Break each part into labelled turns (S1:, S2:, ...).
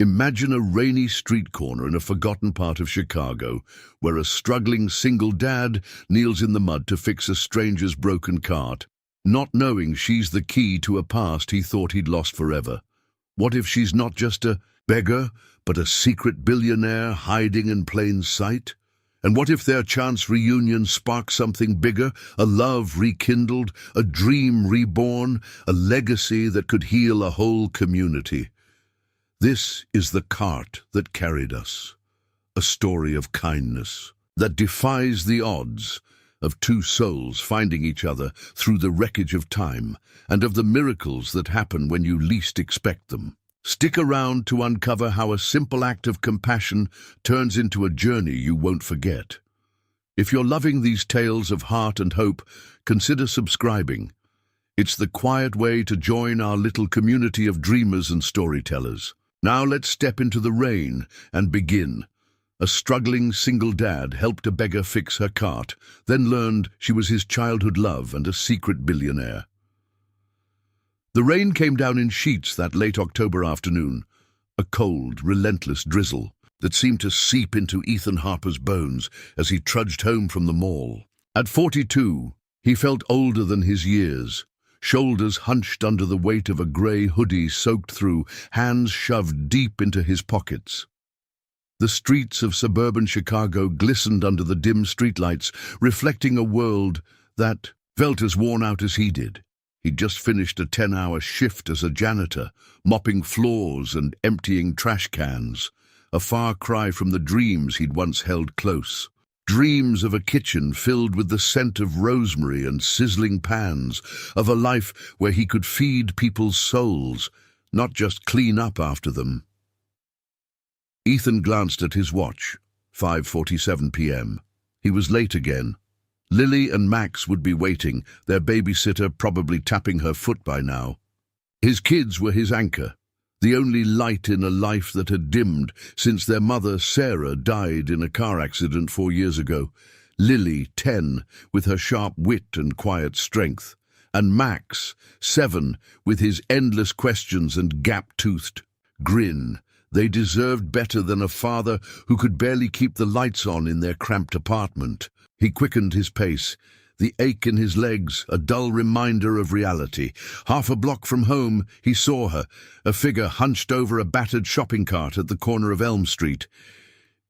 S1: Imagine a rainy street corner in a forgotten part of Chicago, where a struggling single dad kneels in the mud to fix a stranger's broken cart, not knowing she's the key to a past he thought he'd lost forever. What if she's not just a beggar, but a secret billionaire hiding in plain sight? And what if their chance reunion sparks something bigger, a love rekindled, a dream reborn, a legacy that could heal a whole community? This is the cart that carried us, a story of kindness that defies the odds, of two souls finding each other through the wreckage of time, and of the miracles that happen when you least expect them. Stick around to uncover how a simple act of compassion turns into a journey you won't forget. If you're loving these tales of heart and hope, consider subscribing. It's the quiet way to join our little community of dreamers and storytellers. Now let's step into the rain and begin. A struggling single dad helped a beggar fix her cart, then learned she was his childhood love and a secret billionaire. The rain came down in sheets that late October afternoon, a cold, relentless drizzle that seemed to seep into Ethan Harper's bones as he trudged home from the mall. At 42, he felt older than his years, shoulders hunched under the weight of a grey hoodie soaked through, hands shoved deep into his pockets. The streets of suburban Chicago glistened under the dim streetlights, reflecting a world that felt as worn out as he did. He'd just finished a 10-hour shift as a janitor, mopping floors and emptying trash cans, a far cry from the dreams he'd once held close. Dreams of a kitchen filled with the scent of rosemary and sizzling pans, of a life where he could feed people's souls, not just clean up after them. Ethan glanced at his watch, 5:47 p.m. He was late again. Lily and Max would be waiting, their babysitter probably tapping her foot by now. His kids were his anchor, the only light in a life that had dimmed since their mother, Sarah, died in a car accident 4 years ago. Lily, 10, with her sharp wit and quiet strength, and Max, 7, with his endless questions and gap-toothed grin. They deserved better than a father who could barely keep the lights on in their cramped apartment. He quickened his pace, the ache in his legs a dull reminder of reality. Half a block from home, he saw her, a figure hunched over a battered shopping cart at the corner of Elm Street.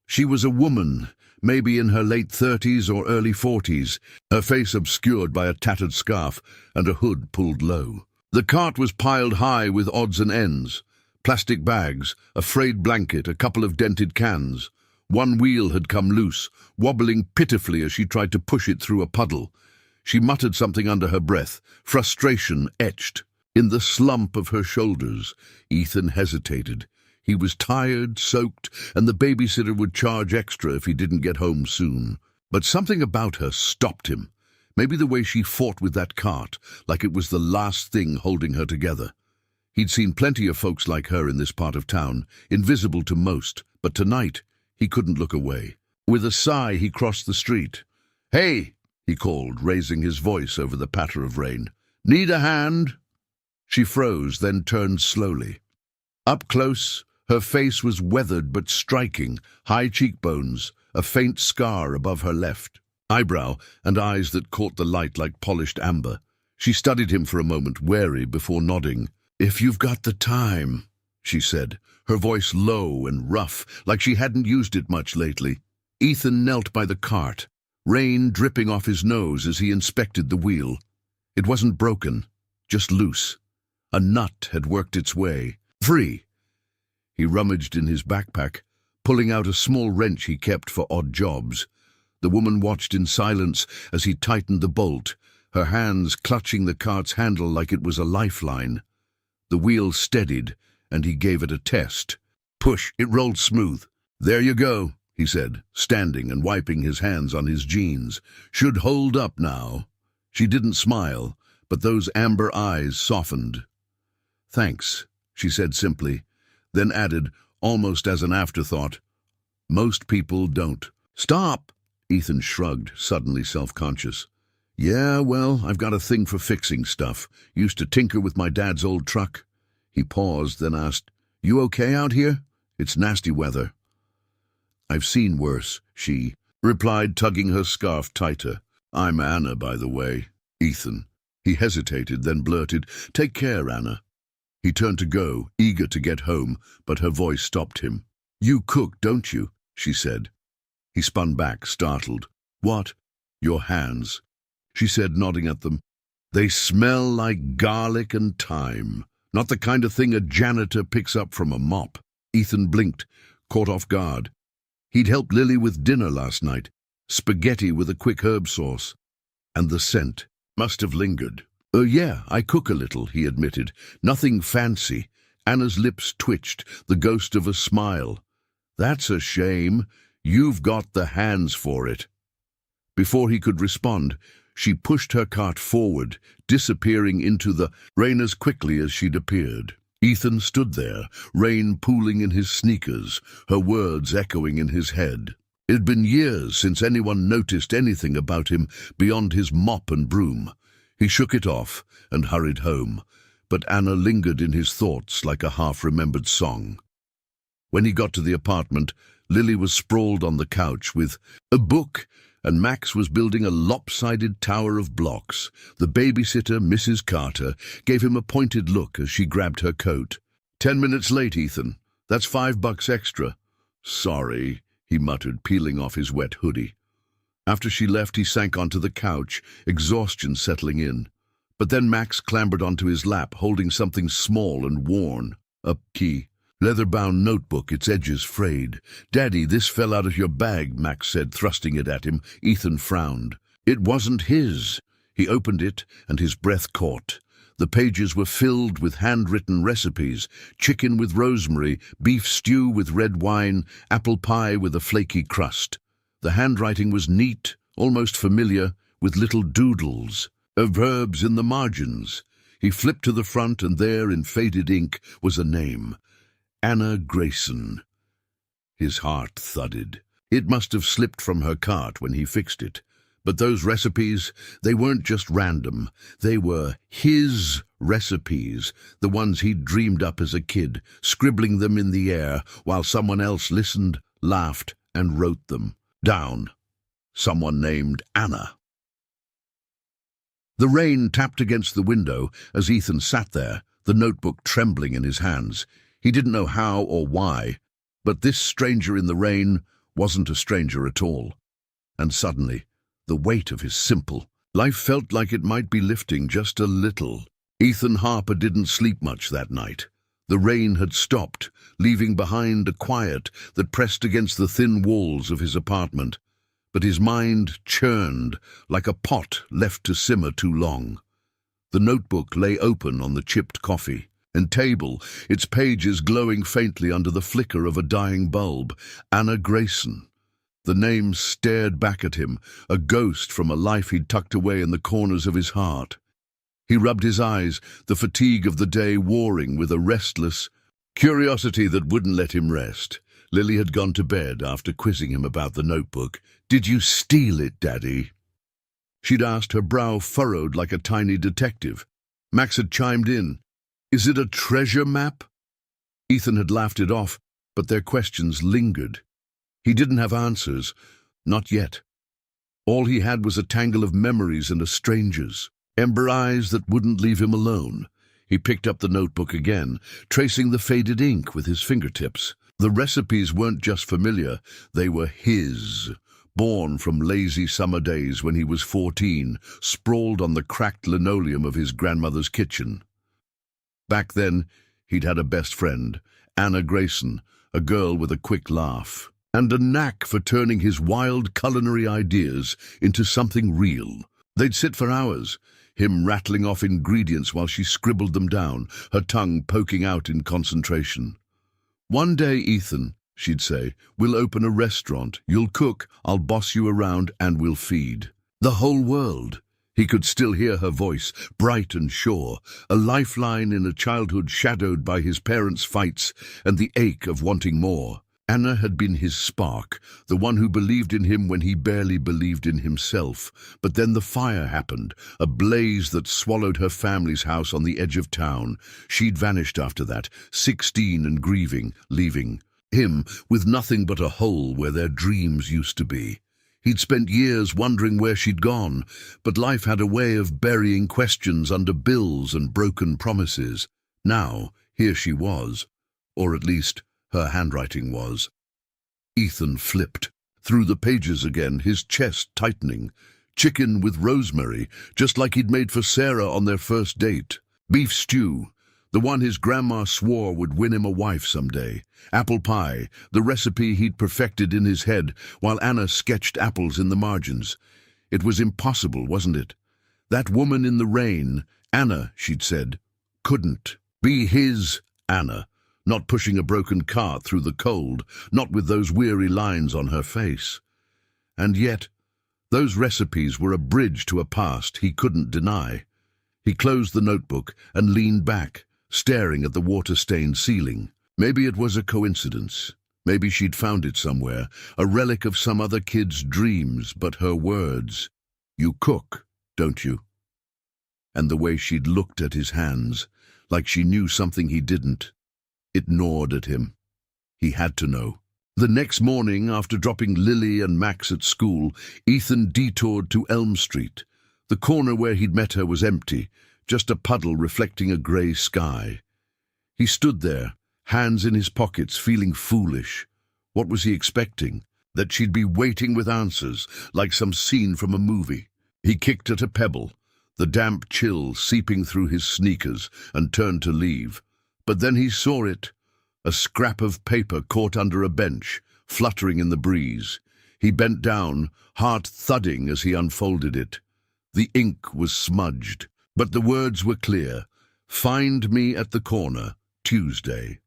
S1: She was a woman, maybe in her late 30s or early 40s, her face obscured by a tattered scarf and a hood pulled low. The cart was piled high with odds and ends, plastic bags, a frayed blanket, a couple of dented cans. One wheel had come loose, wobbling pitifully as she tried to push it through a puddle. She muttered something under her breath, frustration etched in the slump of her shoulders. Ethan hesitated. He was tired, soaked, and the babysitter would charge extra if he didn't get home soon. But something about her stopped him. Maybe the way she fought with that cart, like it was the last thing holding her together. He'd seen plenty of folks like her in this part of town, invisible to most, but tonight he couldn't look away. With a sigh, he crossed the street. "Hey!" he called, raising his voice over the patter of rain. "Need a hand?" She froze, then turned slowly. Up close, her face was weathered but striking, high cheekbones, a faint scar above her left eyebrow, and eyes that caught the light like polished amber. She studied him for a moment, wary, before nodding. "If you've got the time," she said, her voice low and rough, like she hadn't used it much lately. Ethan knelt by the cart, rain dripping off his nose as he inspected the wheel. It wasn't broken, just loose. A nut had worked its way free. He rummaged in his backpack, pulling out a small wrench he kept for odd jobs. The woman watched in silence as he tightened the bolt, her hands clutching the cart's handle like it was a lifeline. The wheel steadied, and he gave it a test. Push, it rolled smooth. "There you go," he said, standing and wiping his hands on his jeans. "Should hold up now." She didn't smile, but those amber eyes softened. "Thanks," she said simply, then added, almost as an afterthought, "Most people don't." "Stop!" Ethan shrugged, suddenly self-conscious. "Yeah, well, I've got a thing for fixing stuff. Used to tinker with my dad's old truck." He paused, then asked, "You okay out here? It's nasty weather." "I've seen worse," she replied, tugging her scarf tighter. "I'm Anna, by the way." "Ethan." He hesitated, then blurted, "Take care, Anna." He turned to go, eager to get home, but her voice stopped him. "You cook, don't you?" she said. He spun back, startled. "What?" "Your hands," she said, nodding at them. "They smell like garlic and thyme. Not the kind of thing a janitor picks up from a mop." Ethan blinked, caught off guard. He'd helped Lily with dinner last night, spaghetti with a quick herb sauce. And the scent must have lingered. Yeah, I cook a little," he admitted. "Nothing fancy." Anna's lips twitched, the ghost of a smile. "That's a shame. You've got the hands for it." Before he could respond, she pushed her cart forward, disappearing into the rain as quickly as she'd appeared. Ethan stood there, rain pooling in his sneakers, her words echoing in his head. It had been years since anyone noticed anything about him beyond his mop and broom. He shook it off and hurried home, but Anna lingered in his thoughts like a half-remembered song. When he got to the apartment, Lily was sprawled on the couch with a book, and Max was building a lopsided tower of blocks. The babysitter, Mrs. Carter, gave him a pointed look as she grabbed her coat. 10 minutes late, Ethan. That's $5 extra." "Sorry," he muttered, peeling off his wet hoodie. After she left, he sank onto the couch, exhaustion settling in. But then Max clambered onto his lap, holding something small and worn. A key. Leather-bound notebook, its edges frayed. "Daddy, this fell out of your bag," Max said, thrusting it at him. Ethan frowned. It wasn't his. He opened it, and his breath caught. The pages were filled with handwritten recipes: chicken with rosemary, beef stew with red wine, apple pie with a flaky crust. The handwriting was neat, almost familiar, with little doodles of verbs in the margins. He flipped to the front, and there, in faded ink, was a name: Anna Grayson. His heart thudded. It must have slipped from her cart when he fixed it. But those recipes, they weren't just random. They were his recipes, the ones he'd dreamed up as a kid, scribbling them in the air while someone else listened, laughed, and wrote them down. Someone named Anna. The rain tapped against the window as Ethan sat there, the notebook trembling in his hands. He didn't know how or why, but this stranger in the rain wasn't a stranger at all. And suddenly, the weight of his simple life felt like it might be lifting just a little. Ethan Harper didn't sleep much that night. The rain had stopped, leaving behind a quiet that pressed against the thin walls of his apartment. But his mind churned like a pot left to simmer too long. The notebook lay open on the chipped coffee and table, its pages glowing faintly under the flicker of a dying bulb. Anna Grayson. The name stared back at him, a ghost from a life he'd tucked away in the corners of his heart. He rubbed his eyes, the fatigue of the day warring with a restless curiosity that wouldn't let him rest. Lily had gone to bed after quizzing him about the notebook. "Did you steal it, Daddy?" She'd asked, her brow furrowed like a tiny detective. Max had chimed in. "Is it a treasure map?" Ethan had laughed it off, but their questions lingered. He didn't have answers, not yet. All he had was a tangle of memories and a stranger's, ember eyes that wouldn't leave him alone. He picked up the notebook again, tracing the faded ink with his fingertips. The recipes weren't just familiar, they were his, born from lazy summer days when he was 14, sprawled on the cracked linoleum of his grandmother's kitchen. Back then, he'd had a best friend, Anna Grayson, a girl with a quick laugh, and a knack for turning his wild culinary ideas into something real. They'd sit for hours, him rattling off ingredients while she scribbled them down, her tongue poking out in concentration. "One day, Ethan," she'd say, "we'll open a restaurant. You'll cook, I'll boss you around, and we'll feed the whole world." He could still hear her voice, bright and sure, a lifeline in a childhood shadowed by his parents' fights and the ache of wanting more. Anna had been his spark, the one who believed in him when he barely believed in himself. But then the fire happened, a blaze that swallowed her family's house on the edge of town. She'd vanished after that, 16 and grieving, leaving Him with nothing but a hole where their dreams used to be. He'd spent years wondering where she'd gone, but life had a way of burying questions under bills and broken promises. Now, here she was, or at least her handwriting was. Ethan flipped through the pages again, his chest tightening. Chicken with rosemary, just like he'd made for Sarah on their first date. Beef stew, the one his grandma swore would win him a wife someday. Apple pie, the recipe he'd perfected in his head while Anna sketched apples in the margins. It was impossible, wasn't it? That woman in the rain, Anna, she'd said, couldn't be his Anna, not pushing a broken cart through the cold, not with those weary lines on her face. And yet, those recipes were a bridge to a past he couldn't deny. He closed the notebook and leaned back, staring at the water-stained ceiling. Maybe it was a coincidence. Maybe she'd found it somewhere, a relic of some other kid's dreams, but her words, "You cook, don't you?" And the way she'd looked at his hands, like she knew something he didn't, it gnawed at him. He had to know. The next morning, after dropping Lily and Max at school, Ethan detoured to Elm Street. The corner where he'd met her was empty, just a puddle reflecting a grey sky. He stood there, hands in his pockets, feeling foolish. What was he expecting? That she'd be waiting with answers, like some scene from a movie. He kicked at a pebble, the damp chill seeping through his sneakers, and turned to leave. But then he saw it. A scrap of paper caught under a bench, fluttering in the breeze. He bent down, heart thudding as he unfolded it. The ink was smudged, but the words were clear. "Find me at the corner, Tuesday."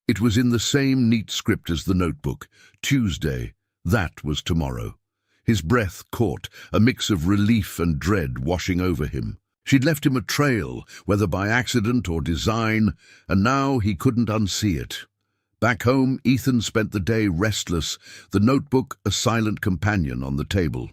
S1: It was in the same neat script as the notebook. Tuesday, that was tomorrow. His breath caught, a mix of relief and dread washing over him. She'd left him a trail, whether by accident or design, and now he couldn't unsee it. Back home, Ethan spent the day restless, the notebook a silent companion on the table.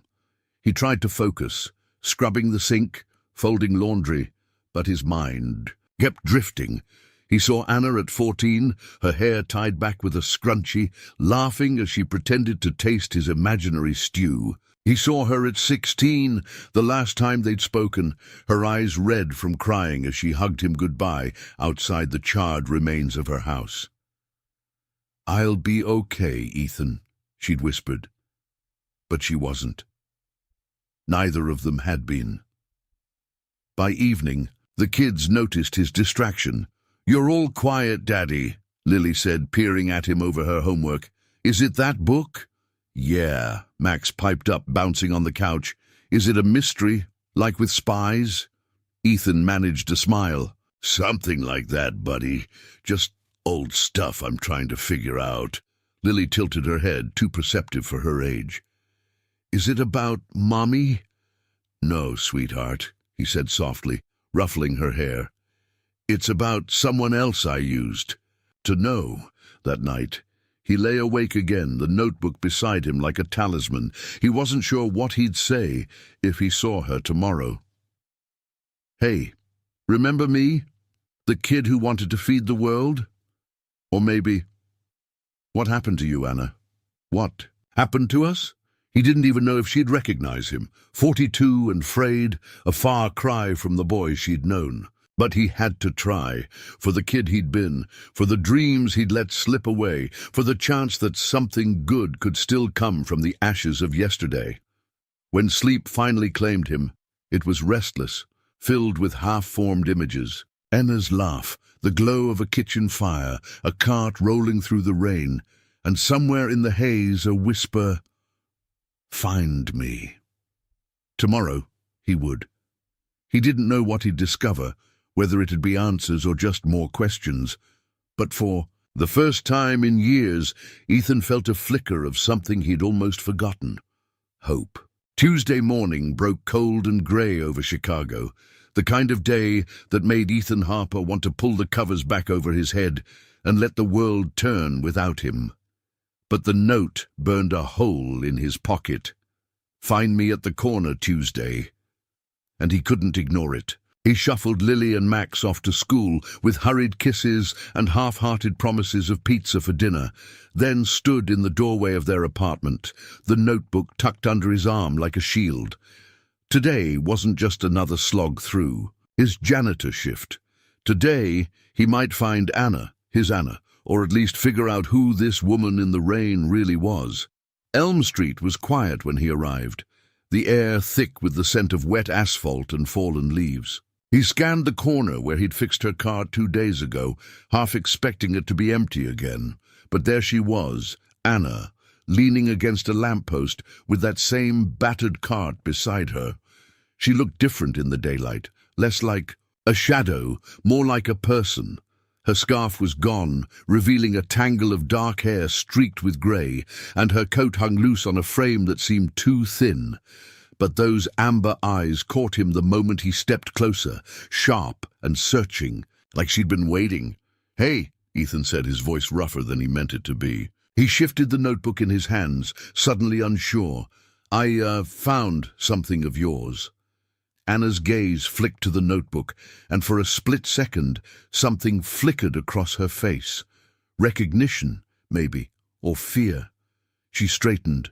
S1: He tried to focus, scrubbing the sink, folding laundry, but his mind kept drifting. He saw Anna at 14, her hair tied back with a scrunchie, laughing as she pretended to taste his imaginary stew. He saw her at 16, the last time they'd spoken, her eyes red from crying as she hugged him goodbye outside the charred remains of her house. "I'll be okay, Ethan," she'd whispered. But she wasn't. Neither of them had been. By evening, the kids noticed his distraction. "You're all quiet, Daddy," Lily said, peering at him over her homework. "Is it that book?" "Yeah," Max piped up, bouncing on the couch. "Is it a mystery, like with spies?" Ethan managed a smile. "Something like that, buddy. Just old stuff I'm trying to figure out." Lily tilted her head, too perceptive for her age. "Is it about Mommy?" "No, sweetheart," he said softly, ruffling her hair. "It's about someone else I used to know." That night, he lay awake again, the notebook beside him like a talisman. He wasn't sure what he'd say if he saw her tomorrow. "Hey, remember me? The kid who wanted to feed the world?" Or maybe, "What happened to you, Anna?" What happened to us? He didn't even know if she'd recognize him. 42 and frayed, a far cry from the boy she'd known. But he had to try, for the kid he'd been, for the dreams he'd let slip away, for the chance that something good could still come from the ashes of yesterday. When sleep finally claimed him, it was restless, filled with half-formed images. Anna's laugh, the glow of a kitchen fire, a cart rolling through the rain, and somewhere in the haze a whisper, "Find me." Tomorrow, he would. He didn't know what he'd discover, whether it'd be answers or just more questions. But for the first time in years, Ethan felt a flicker of something he'd almost forgotten. Hope. Tuesday morning broke cold and grey over Chicago, the kind of day that made Ethan Harper want to pull the covers back over his head and let the world turn without him. But the note burned a hole in his pocket. "Find me at the corner Tuesday." And he couldn't ignore it. He shuffled Lily and Max off to school with hurried kisses and half-hearted promises of pizza for dinner, then stood in the doorway of their apartment, the notebook tucked under his arm like a shield. Today wasn't just another slog through his janitor shift. Today he might find Anna, his Anna, or at least figure out who this woman in the rain really was. Elm Street was quiet when he arrived, the air thick with the scent of wet asphalt and fallen leaves. He scanned the corner where he'd fixed her car 2 days ago, half expecting it to be empty again. But there she was, Anna, leaning against a lamppost with that same battered cart beside her. She looked different in the daylight, less like a shadow, more like a person. Her scarf was gone, revealing a tangle of dark hair streaked with grey, and her coat hung loose on a frame that seemed too thin. But those amber eyes caught him the moment he stepped closer, sharp and searching, like she'd been waiting. "Hey," Ethan said, his voice rougher than he meant it to be. He shifted the notebook in his hands, suddenly unsure. "I found something of yours." Anna's gaze flicked to the notebook, and for a split second, something flickered across her face. Recognition, maybe, or fear. She straightened,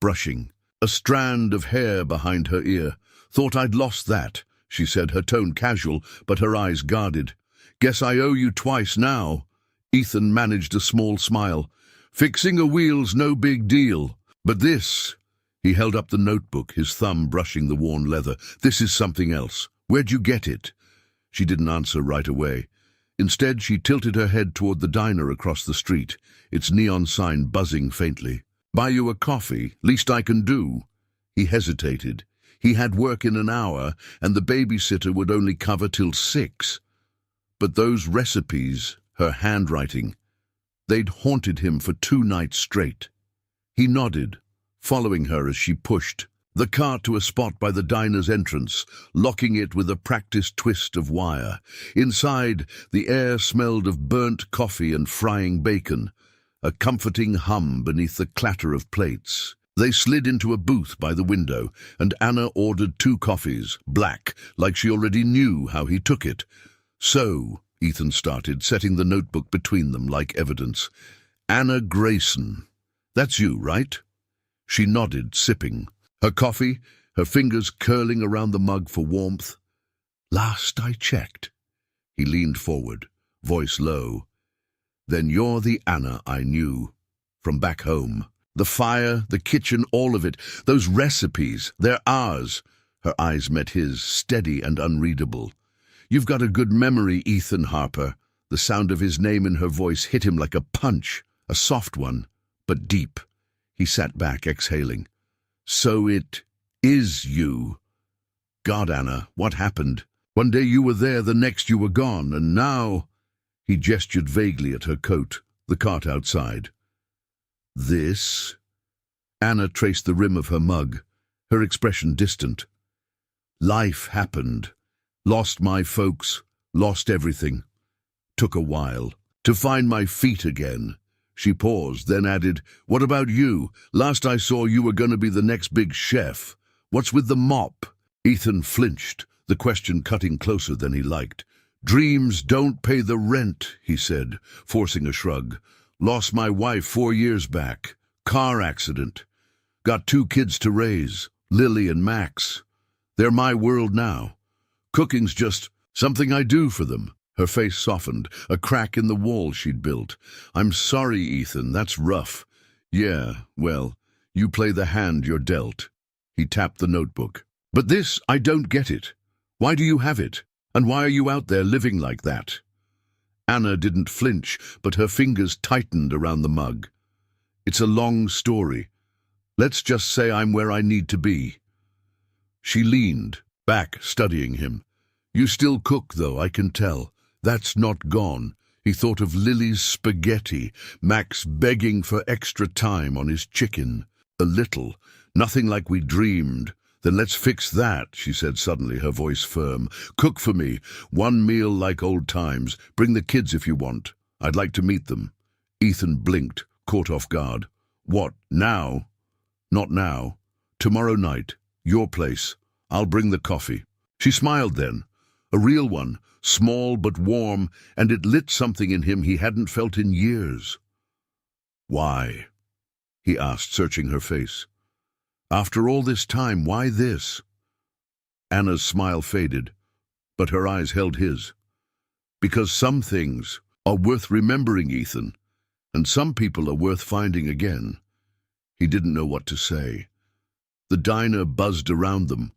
S1: brushing. A strand of hair behind her ear. "Thought I'd lost that," she said, her tone casual, but her eyes guarded. "Guess I owe you twice now." Ethan managed a small smile. "Fixing a wheel's no big deal. But this—" He held up the notebook, his thumb brushing the worn leather. "This is something else. Where'd you get it?" She didn't answer right away. Instead, she tilted her head toward the diner across the street, its neon sign buzzing faintly. "Buy you a coffee, least I can do." He hesitated. He had work in an hour, and the babysitter would only cover till 6. But those recipes, her handwriting, they'd haunted him for 2 nights straight. He nodded, following her as she pushed the cart to a spot by the diner's entrance, locking it with a practiced twist of wire. Inside, the air smelled of burnt coffee and frying bacon, a comforting hum beneath the clatter of plates. They slid into a booth by the window, and Anna ordered 2 coffees, black, like she already knew how he took it. "So," Ethan started, setting the notebook between them like evidence. "Anna Grayson. That's you, right?" She nodded, sipping her coffee, her fingers curling around the mug for warmth. "Last I checked." He leaned forward, voice low. "Then you're the Anna I knew. From back home. The fire, the kitchen, all of it. Those recipes, they're ours." Her eyes met his, steady and unreadable. "You've got a good memory, Ethan Harper." The sound of his name in her voice hit him like a punch, a soft one, but deep. He sat back, exhaling. "So it is you." "God, Anna, what happened? One day you were there, the next you were gone, and now—" He gestured vaguely at her coat, the cart outside. "This?" Anna traced the rim of her mug, her expression distant. "Life happened. Lost my folks, lost everything. Took a while to find my feet again." She paused, then added, "What about you? Last I saw you were going to be the next big chef. What's with the mop?" Ethan flinched, the question cutting closer than he liked. "Dreams don't pay the rent," he said, forcing a shrug. "Lost my wife 4 years back. Car accident. Got 2 kids to raise, Lily and Max. They're my world now. Cooking's just something I do for them." Her face softened, a crack in the wall she'd built. "I'm sorry, Ethan, that's rough." "Yeah, well, you play the hand you're dealt." He tapped the notebook. "But this, I don't get it. Why do you have it? And why are you out there living like that?" Anna didn't flinch, but her fingers tightened around the mug. "It's a long story. Let's just say I'm where I need to be." She leaned back, studying him. "You still cook, though, I can tell. That's not gone." He thought of Lily's spaghetti, Max begging for extra time on his chicken. "A little. Nothing like we dreamed." "Then let's fix that," she said suddenly, her voice firm. "Cook for me. 1 meal like old times. Bring the kids if you want. I'd like to meet them." Ethan blinked, caught off guard. "What, now?" "Not now. Tomorrow night. Your place. I'll bring the coffee." She smiled then. A real one, small but warm, and it lit something in him he hadn't felt in years. "Why?" he asked, searching her face. "After all this time, why this?" Anna's smile faded, but her eyes held his. "Because some things are worth remembering, Ethan, and some people are worth finding again." He didn't know what to say. The diner buzzed around them,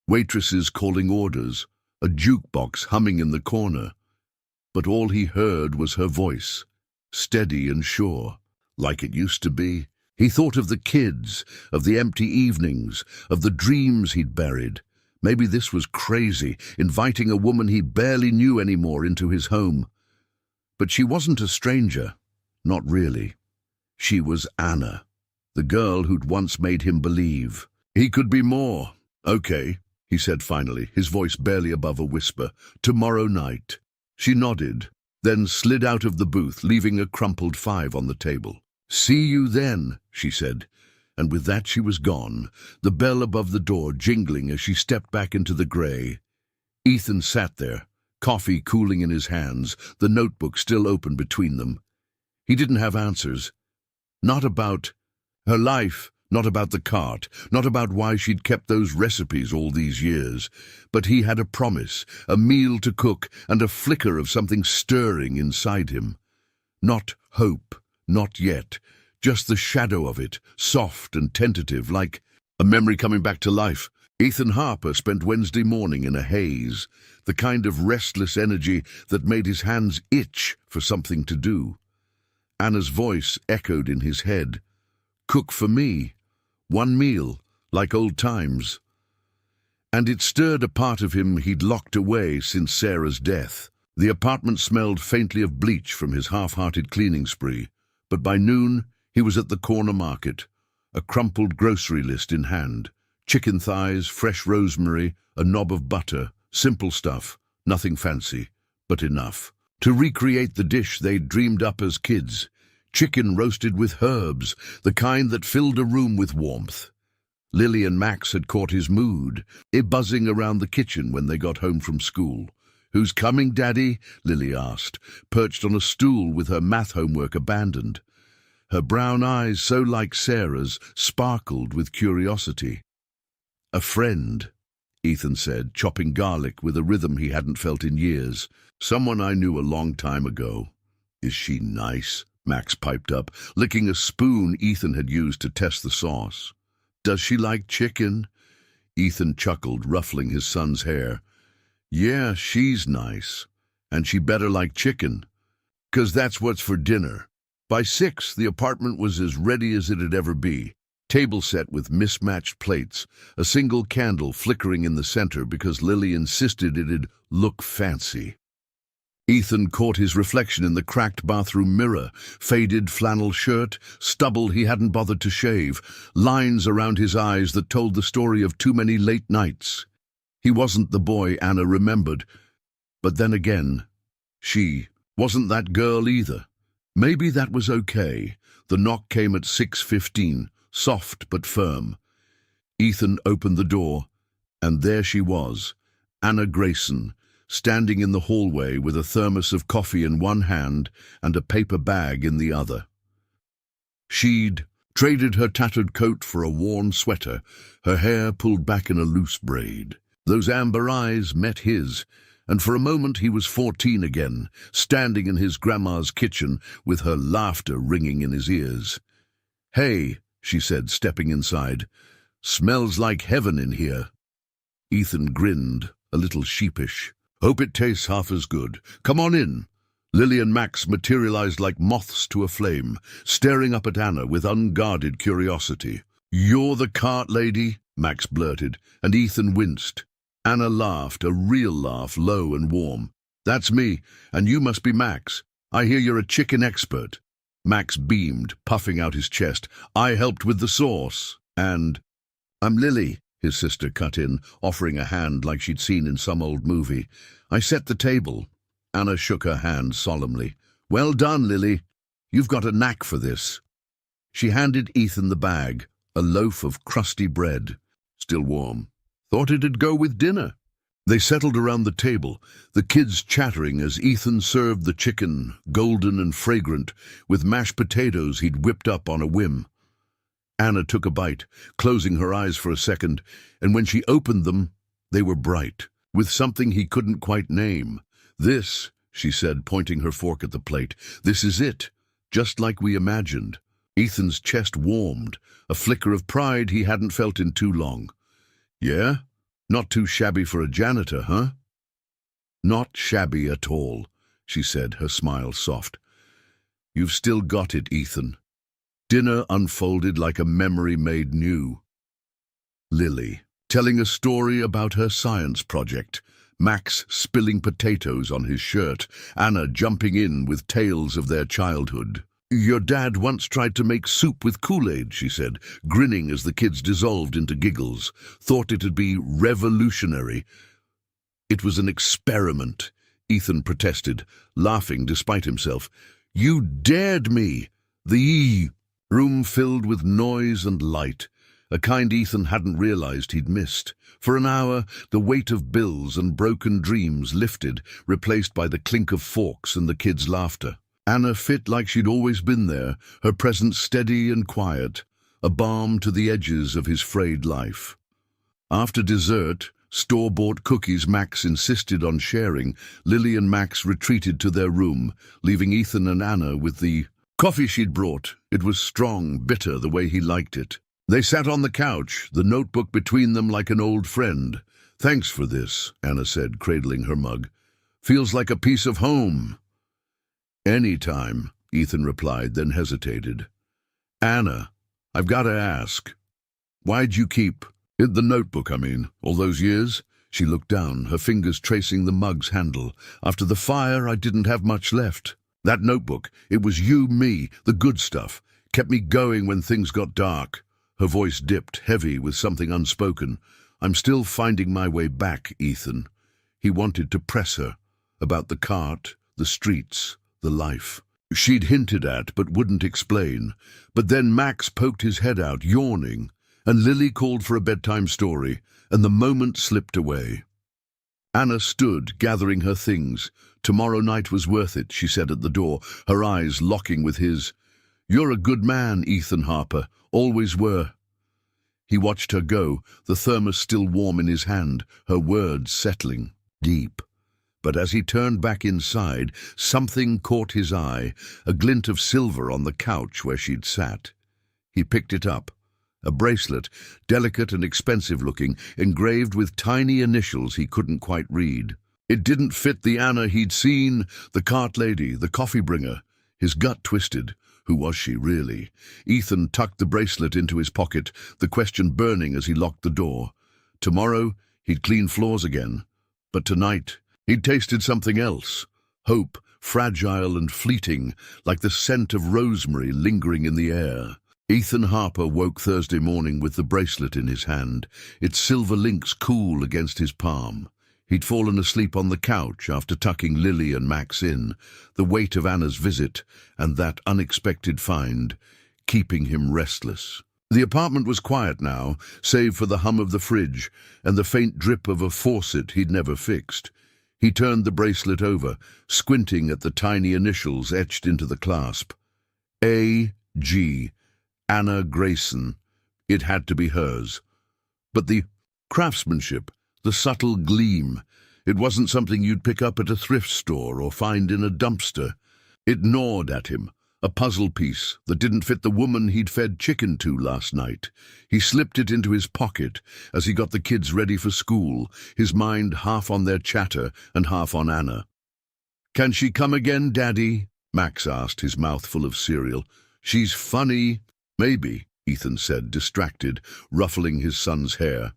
S1: waitresses calling orders, a jukebox humming in the corner. But all he heard was her voice, steady and sure, like it used to be. He thought of the kids, of the empty evenings, of the dreams he'd buried. Maybe this was crazy, inviting a woman he barely knew anymore into his home. But she wasn't a stranger. Not really. She was Anna, the girl who'd once made him believe he could be more. "Okay," he said finally, his voice barely above a whisper. "Tomorrow night." She nodded, then slid out of the booth, leaving a crumpled 5 on the table. "See you then," she said, and with that she was gone, the bell above the door jingling as she stepped back into the grey. Ethan sat there, coffee cooling in his hands, the notebook still open between them. He didn't have answers. Not about her life, not about the cart, not about why she'd kept those recipes all these years. But he had a promise, a meal to cook, and a flicker of something stirring inside him. Not hope, not yet, just the shadow of it, soft and tentative, like a memory coming back to life. Ethan Harper spent Wednesday morning in a haze, the kind of restless energy that made his hands itch for something to do. Anna's voice echoed in his head. "Cook for me. One meal, like old times." And it stirred a part of him he'd locked away since Sarah's death. The apartment smelled faintly of bleach from his half-hearted cleaning spree, but by noon he was at the corner market, a crumpled grocery list in hand. Chicken thighs, fresh rosemary, a knob of butter, simple stuff, nothing fancy, but enough to recreate the dish they'd dreamed up as kids. Chicken roasted with herbs, the kind that filled a room with warmth. Lily and Max had caught his mood, buzzing around the kitchen when they got home from school. "Who's coming, Daddy?" Lily asked, perched on a stool with her math homework abandoned. Her brown eyes, so like Sarah's, sparkled with curiosity. "A friend," Ethan said, chopping garlic with a rhythm he hadn't felt in years. "Someone I knew a long time ago." "Is she nice?" Max piped up, licking a spoon Ethan had used to test the sauce. "Does she like chicken?" Ethan chuckled, ruffling his son's hair. "Yeah, she's nice. And she better like chicken, 'cause that's what's for dinner." By 6, the apartment was as ready as it'd ever be. Table set with mismatched plates, a single candle flickering in the center because Lily insisted it'd look fancy. Ethan caught his reflection in the cracked bathroom mirror, faded flannel shirt, stubble he hadn't bothered to shave, lines around his eyes that told the story of too many late nights. He wasn't the boy Anna remembered, but then again, she wasn't that girl either. Maybe that was okay. The knock came at 6:15, soft but firm. Ethan opened the door, and there she was, Anna Grayson, standing in the hallway with a thermos of coffee in one hand and a paper bag in the other. She'd traded her tattered coat for a worn sweater, her hair pulled back in a loose braid. Those amber eyes met his, and for a moment he was 14 again, standing in his grandma's kitchen with her laughter ringing in his ears. "Hey," she said, stepping inside. "Smells like heaven in here." Ethan grinned, a little sheepish. "Hope it tastes half as good. Come on in." Lily and Max materialized like moths to a flame, staring up at Anna with unguarded curiosity. "You're the cart lady?" Max blurted, and Ethan winced. Anna laughed, a real laugh, low and warm. "That's me, and you must be Max. I hear you're a chicken expert." Max beamed, puffing out his chest. "I helped with the sauce, and—" "I'm Lily," his sister cut in, offering a hand like she'd seen in some old movie. "I set the table." Anna shook her hand solemnly. "Well done, Lily. You've got a knack for this." She handed Ethan the bag, a loaf of crusty bread, still warm. "Thought it'd go with dinner." They settled around the table, the kids chattering as Ethan served the chicken, golden and fragrant, with mashed potatoes he'd whipped up on a whim. Anna took a bite, closing her eyes for a second, and when she opened them, they were bright, with something he couldn't quite name. "This," she said, pointing her fork at the plate, "this is it, just like we imagined." Ethan's chest warmed, a flicker of pride he hadn't felt in too long. "Yeah? Not too shabby for a janitor, huh?" "Not shabby at all," she said, her smile soft. "You've still got it, Ethan." Dinner unfolded like a memory made new. Lily, telling a story about her science project, Max spilling potatoes on his shirt, Anna jumping in with tales of their childhood. "Your dad once tried to make soup with Kool-Aid," she said, grinning as the kids dissolved into giggles. "Thought it'd be revolutionary." "It was an experiment," Ethan protested, laughing despite himself. "You dared me!" The room filled with noise and light, a kind Ethan hadn't realized he'd missed. For an hour, the weight of bills and broken dreams lifted, replaced by the clink of forks and the kids' laughter. Anna fit like she'd always been there, her presence steady and quiet, a balm to the edges of his frayed life. After dessert, store-bought cookies Max insisted on sharing, Lily and Max retreated to their room, leaving Ethan and Anna with the coffee she'd brought. It was strong, bitter, the way he liked it. They sat on the couch, the notebook between them like an old friend. "Thanks for this," Anna said, cradling her mug. "Feels like a piece of home." "Any time," Ethan replied, then hesitated. "Anna, I've got to ask, why'd you keep it, the notebook, I mean, all those years?" She looked down, her fingers tracing the mug's handle. "After the fire, I didn't have much left. That notebook, it was you, me, the good stuff, kept me going when things got dark." Her voice dipped, heavy with something unspoken. "I'm still finding my way back, Ethan." He wanted to press her, about the cart, the streets, the life. She'd hinted at, but wouldn't explain. But then Max poked his head out, yawning, and Lily called for a bedtime story, and the moment slipped away. Anna stood, gathering her things. "Tomorrow night was worth it," she said at the door, her eyes locking with his. "You're a good man, Ethan Harper, always were." He watched her go, the thermos still warm in his hand, her words settling deep. But as he turned back inside, something caught his eye, a glint of silver on the couch where she'd sat. He picked it up, a bracelet, delicate and expensive-looking, engraved with tiny initials he couldn't quite read. It didn't fit the Anna he'd seen, the cart lady, the coffee bringer. His gut twisted. Who was she, really? Ethan tucked the bracelet into his pocket, the question burning as he locked the door. Tomorrow, he'd clean floors again. But tonight, he'd tasted something else. Hope, fragile and fleeting, like the scent of rosemary lingering in the air. Ethan Harper woke Thursday morning with the bracelet in his hand, its silver links cool against his palm. He'd fallen asleep on the couch after tucking Lily and Max in, the weight of Anna's visit and that unexpected find, keeping him restless. The apartment was quiet now, save for the hum of the fridge and the faint drip of a faucet he'd never fixed. He turned the bracelet over, squinting at the tiny initials etched into the clasp. A.G. Anna Grayson. It had to be hers. But the craftsmanship, the subtle gleam, it wasn't something you'd pick up at a thrift store or find in a dumpster. It gnawed at him, a puzzle piece that didn't fit the woman he'd fed chicken to last night. He slipped it into his pocket as he got the kids ready for school, his mind half on their chatter and half on Anna. "Can she come again, Daddy?" Max asked, his mouth full of cereal. "She's funny." "Maybe," Ethan said, distracted, ruffling his son's hair.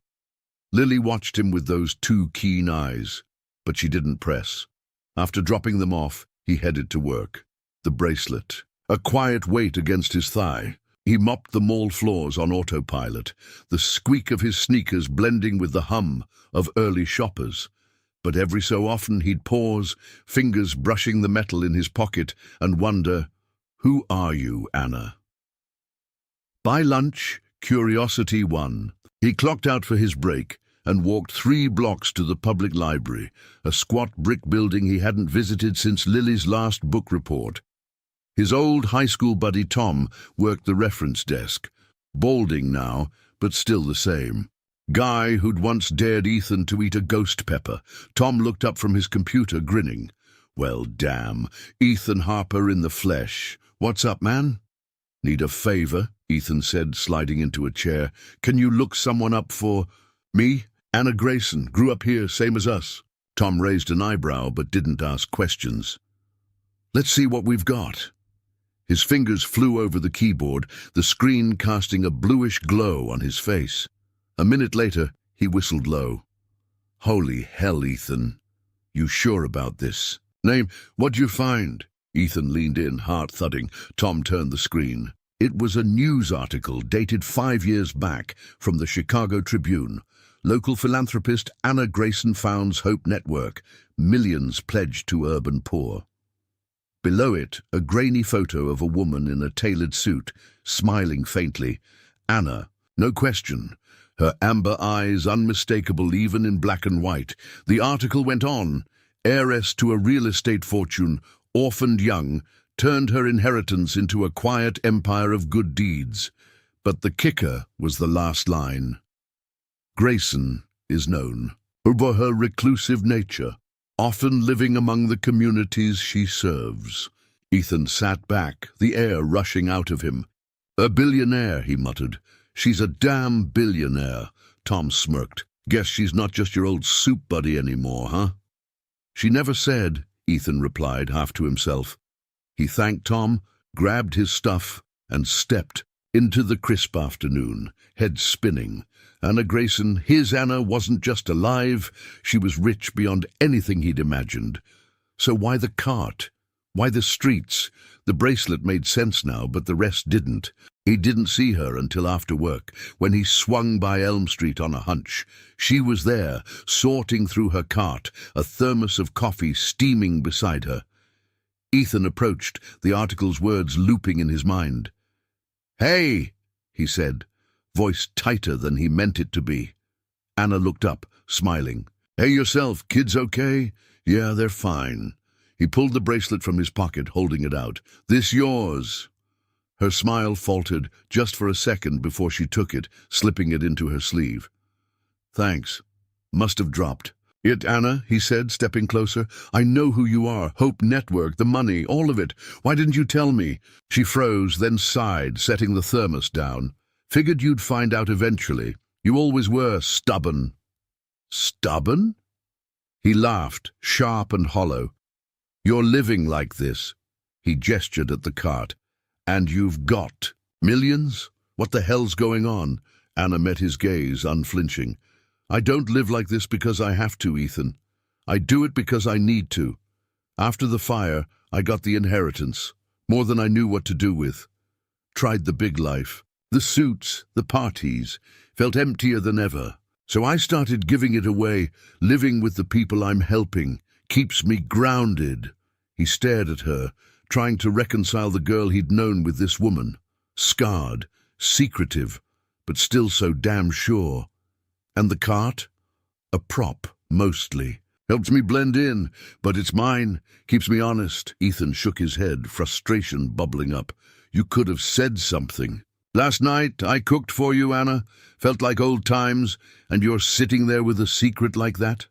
S1: Lily watched him with those two keen eyes, but she didn't press. After dropping them off, he headed to work. The bracelet, a quiet weight against his thigh. He mopped the mall floors on autopilot, the squeak of his sneakers blending with the hum of early shoppers. But every so often he'd pause, fingers brushing the metal in his pocket, and wonder, "Who are you, Anna?" By lunch, curiosity won. He clocked out for his break, and walked 3 blocks to the public library, a squat brick building he hadn't visited since Lily's last book report. His old high school buddy Tom worked the reference desk, balding now, but still the same. Guy who'd once dared Ethan to eat a ghost pepper. Tom looked up from his computer, grinning. Well, damn, Ethan Harper in the flesh. What's up, man? Need a favor? Ethan said, sliding into a chair. Can you look someone up for me? Anna Grayson, grew up here, same as us. Tom raised an eyebrow but didn't ask questions. Let's see what we've got. His fingers flew over the keyboard, the screen casting a bluish glow on his face. A minute later, he whistled low. Holy hell, Ethan. You sure about this? Name, what'd you find? Ethan leaned in, heart thudding. Tom turned the screen. It was a news article dated 5 years back from the Chicago Tribune. Local philanthropist Anna Grayson founds Hope Network. Millions pledged to urban poor. Below it, a grainy photo of a woman in a tailored suit, smiling faintly. Anna, no question. Her amber eyes unmistakable even in black and white. The article went on. Heiress to a real estate fortune, orphaned young, turned her inheritance into a quiet empire of good deeds. But the kicker was the last line. Grayson is known for her reclusive nature, often living among the communities she serves. Ethan sat back, the air rushing out of him. A billionaire, he muttered. She's a damn billionaire. Tom smirked. Guess she's not just your old soup buddy anymore, huh? She never said, Ethan replied, half to himself. He thanked Tom, grabbed his stuff, and stepped into the crisp afternoon, head spinning. Anna Grayson, his Anna, wasn't just alive, she was rich beyond anything he'd imagined. So why the cart? Why the streets? The bracelet made sense now, but the rest didn't. He didn't see her until after work, when he swung by Elm Street on a hunch. She was there, sorting through her cart, a thermos of coffee steaming beside her. Ethan approached, the article's words looping in his mind. Hey, he said, voice tighter than he meant it to be. Anna looked up, smiling. Hey yourself, kids okay? Yeah, they're fine. He pulled the bracelet from his pocket, holding it out. This yours? Her smile faltered just for a second before she took it, slipping it into her sleeve. Thanks. Must have dropped. It, Anna, he said, stepping closer. I know who you are. Hope Network, the money, all of it. Why didn't you tell me? She froze, then sighed, setting the thermos down. Figured you'd find out eventually. You always were stubborn. Stubborn? He laughed, sharp and hollow. You're living like this. He gestured at the cart. And you've got millions? What the hell's going on? Anna met his gaze, unflinching. I don't live like this because I have to, Ethan. I do it because I need to. After the fire, I got the inheritance, more than I knew what to do with. Tried the big life, the suits, the parties, felt emptier than ever. So I started giving it away, living with the people I'm helping. Keeps me grounded. He stared at her, trying to reconcile the girl he'd known with this woman. Scarred, secretive, but still so damn sure. And the cart? A prop, mostly. Helps me blend in, but it's mine. Keeps me honest. Ethan shook his head, frustration bubbling up. You could have said something. Last night I cooked for you, Anna. Felt like old times, and you're sitting there with a secret like that?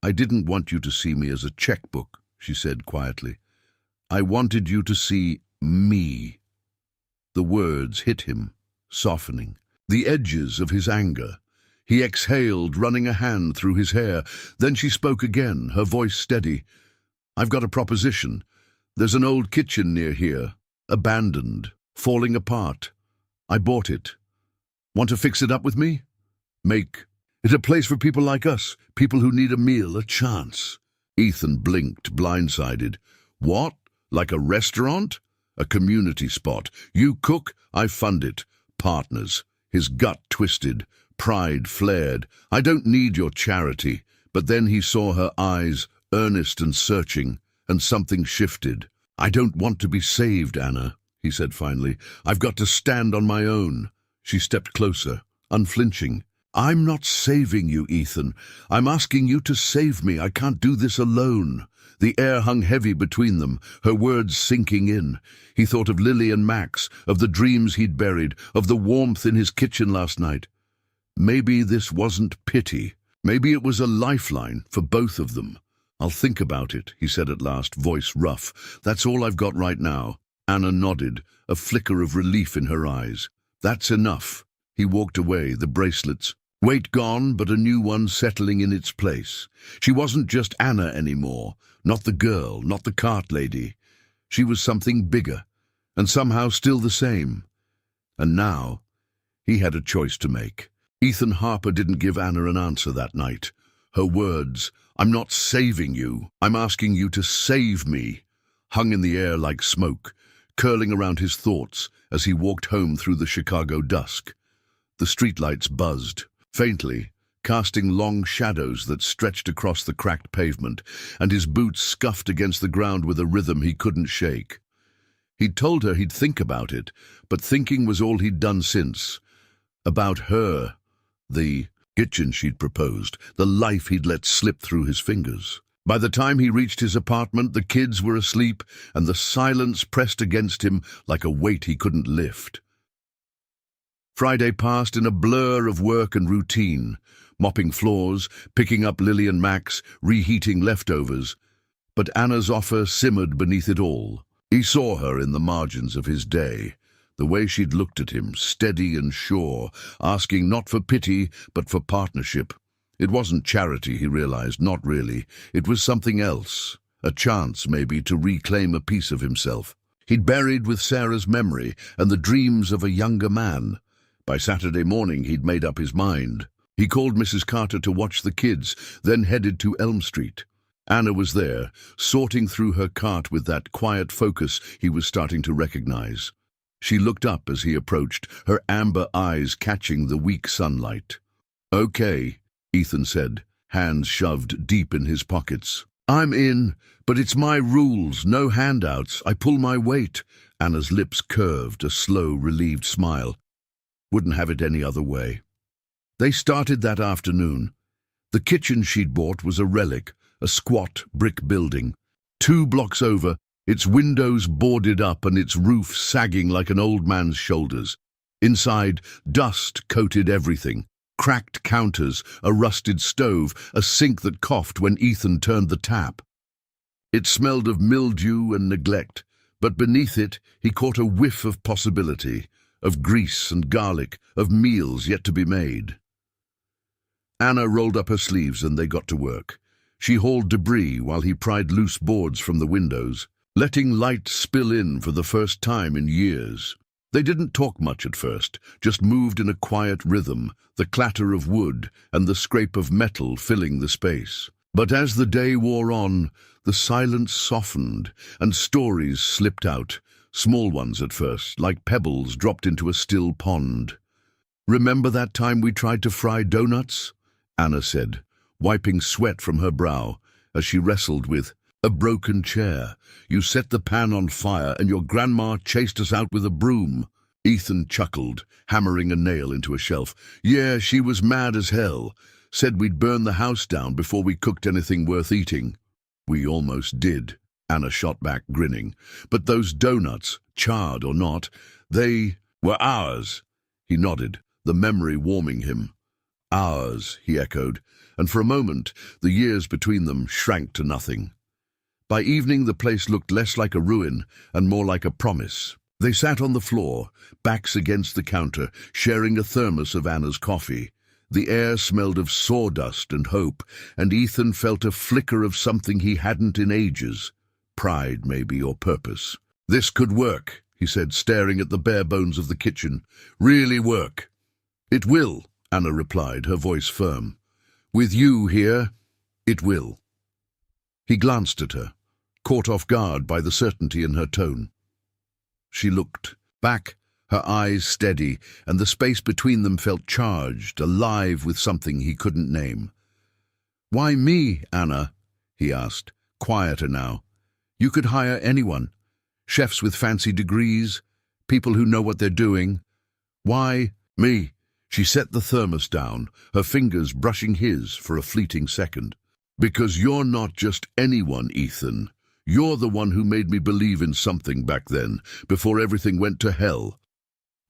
S1: I didn't want you to see me as a checkbook, she said quietly. I wanted you to see me. The words hit him, softening. The edges of his anger. He exhaled, running a hand through his hair. Then she spoke again, her voice steady. I've got a proposition. There's an old kitchen near here, abandoned, falling apart. I bought it. Want to fix it up with me? Make it a place for people like us, people who need a meal, a chance. Ethan blinked, blindsided. What? Like a restaurant? A community spot. You cook, I fund it. Partners. His gut twisted. Pride flared. I don't need your charity. But then he saw her eyes, earnest and searching, and something shifted. I don't want to be saved, Anna, he said finally. I've got to stand on my own. She stepped closer, unflinching. I'm not saving you, Ethan. I'm asking you to save me. I can't do this alone. The air hung heavy between them, her words sinking in. He thought of Lily and Max, of the dreams he'd buried, of the warmth in his kitchen last night. Maybe this wasn't pity. Maybe it was a lifeline for both of them. I'll think about it, he said at last, voice rough. That's all I've got right now. Anna nodded, a flicker of relief in her eyes. That's enough. He walked away, the bracelets. Weight gone, but a new one settling in its place. She wasn't just Anna anymore, not the girl, not the cart lady. She was something bigger, and somehow still the same. And now, he had a choice to make. Ethan Harper didn't give Anna an answer that night. Her words, "I'm not saving you, I'm asking you to save me," hung in the air like smoke, curling around his thoughts as he walked home through the Chicago dusk. The streetlights buzzed, faintly, casting long shadows that stretched across the cracked pavement, and his boots scuffed against the ground with a rhythm he couldn't shake. He'd told her he'd think about it, but thinking was all he'd done since. About her, the kitchen she'd proposed, the life he'd let slip through his fingers. By the time he reached his apartment, the kids were asleep, and the silence pressed against him like a weight he couldn't lift. Friday passed in a blur of work and routine, mopping floors, picking up Lily and Max, reheating leftovers. But Anna's offer simmered beneath it all. He saw her in the margins of his day, the way she'd looked at him, steady and sure, asking not for pity, but for partnership. It wasn't charity, he realized, not really. It was something else, a chance, maybe, to reclaim a piece of himself. He'd buried with Sarah's memory and the dreams of a younger man. By Saturday morning, he'd made up his mind. He called Mrs. Carter to watch the kids, then headed to Elm Street. Anna was there, sorting through her cart with that quiet focus he was starting to recognize. She looked up as he approached, her amber eyes catching the weak sunlight. "Okay," Ethan said, hands shoved deep in his pockets. "I'm in, but it's my rules, no handouts. I pull my weight." Anna's lips curved, a slow, relieved smile. Wouldn't have it any other way. They started that afternoon. The kitchen she'd bought was a relic, a squat brick building. 2 blocks over, its windows boarded up and its roof sagging like an old man's shoulders. Inside, dust coated everything. Cracked counters, a rusted stove, a sink that coughed when Ethan turned the tap. It smelled of mildew and neglect, but beneath it he caught a whiff of possibility, of grease and garlic, of meals yet to be made. Anna rolled up her sleeves and they got to work. She hauled debris while he pried loose boards from the windows, letting light spill in for the first time in years. They didn't talk much at first, just moved in a quiet rhythm, the clatter of wood and the scrape of metal filling the space. But as the day wore on, the silence softened and stories slipped out, small ones at first, like pebbles dropped into a still pond. "Remember that time we tried to fry donuts?" Anna said, wiping sweat from her brow as she wrestled with a broken chair. "You set the pan on fire and your grandma chased us out with a broom." Ethan chuckled, hammering a nail into a shelf. "Yeah, she was mad as hell. Said we'd burn the house down before we cooked anything worth eating." "We almost did," Anna shot back, grinning. "But those donuts, charred or not, they were ours." He nodded, the memory warming him. "Ours," he echoed, and for a moment the years between them shrank to nothing. By evening the place looked less like a ruin and more like a promise. They sat on the floor, backs against the counter, sharing a thermos of Anna's coffee. The air smelled of sawdust and hope, and Ethan felt a flicker of something he hadn't in ages. Pride, maybe, or purpose. "This could work," he said, staring at the bare bones of the kitchen. "Really work." "It will," Anna replied, her voice firm. "With you here, it will." He glanced at her, caught off guard by the certainty in her tone. She looked back, her eyes steady, and the space between them felt charged, alive with something he couldn't name. "Why me, Anna?" he asked, quieter now. "You could hire anyone. Chefs with fancy degrees, people who know what they're doing. Why me?" She set the thermos down, her fingers brushing his for a fleeting second. "Because you're not just anyone, Ethan. You're the one who made me believe in something back then, before everything went to hell.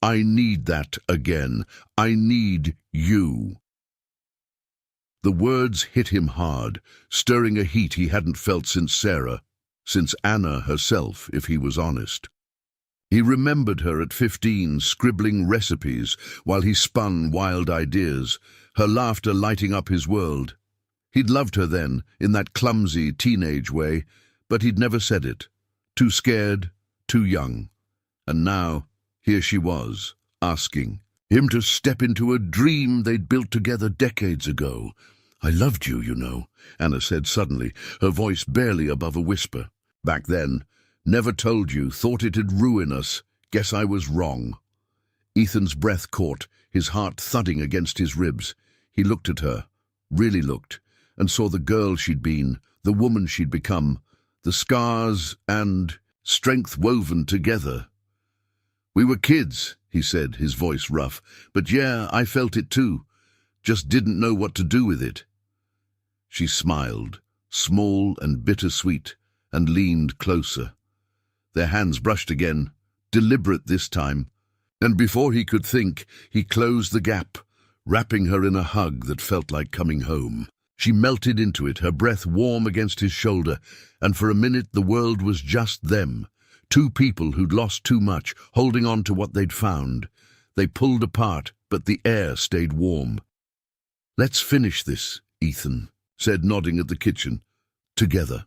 S1: I need that again. I need you." The words hit him hard, stirring a heat he hadn't felt since Sarah, since Anna herself, if he was honest. He remembered her at 15, scribbling recipes while he spun wild ideas, her laughter lighting up his world. He'd loved her then, in that clumsy teenage way, but he'd never said it. Too scared, too young. And now, here she was, asking him to step into a dream they'd built together decades ago. "I loved you, you know," Anna said suddenly, her voice barely above a whisper. "Back then. Never told you, thought it'd ruin us. Guess I was wrong." Ethan's breath caught, his heart thudding against his ribs. He looked at her, really looked, and saw the girl she'd been, the woman she'd become, the scars and strength woven together. "We were kids," he said, his voice rough, "but yeah, I felt it too. Just didn't know what to do with it." She smiled, small and bittersweet, and leaned closer. Their hands brushed again, deliberate this time, and before he could think, he closed the gap, wrapping her in a hug that felt like coming home. She melted into it, her breath warm against his shoulder, and for a minute the world was just them. Two people who'd lost too much, holding on to what they'd found. They pulled apart, but the air stayed warm. "Let's finish this," Ethan said, nodding at the kitchen. "Together."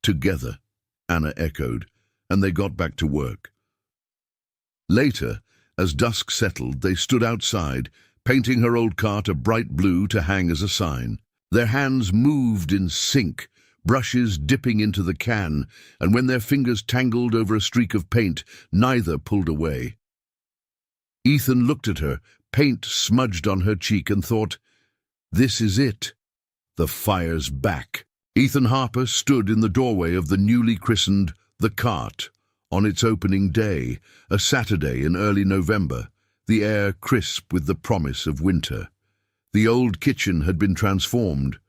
S1: "Together," Anna echoed, and they got back to work. Later, as dusk settled, they stood outside, painting her old cart a bright blue to hang as a sign. Their hands moved in sync, brushes dipping into the can, and when their fingers tangled over a streak of paint, neither pulled away. Ethan looked at her, paint smudged on her cheek, and thought, "This is it. The fire's back." Ethan Harper stood in the doorway of the newly christened The Cart on its opening day, a Saturday in early November, the air crisp with the promise of winter. The old kitchen had been transformed,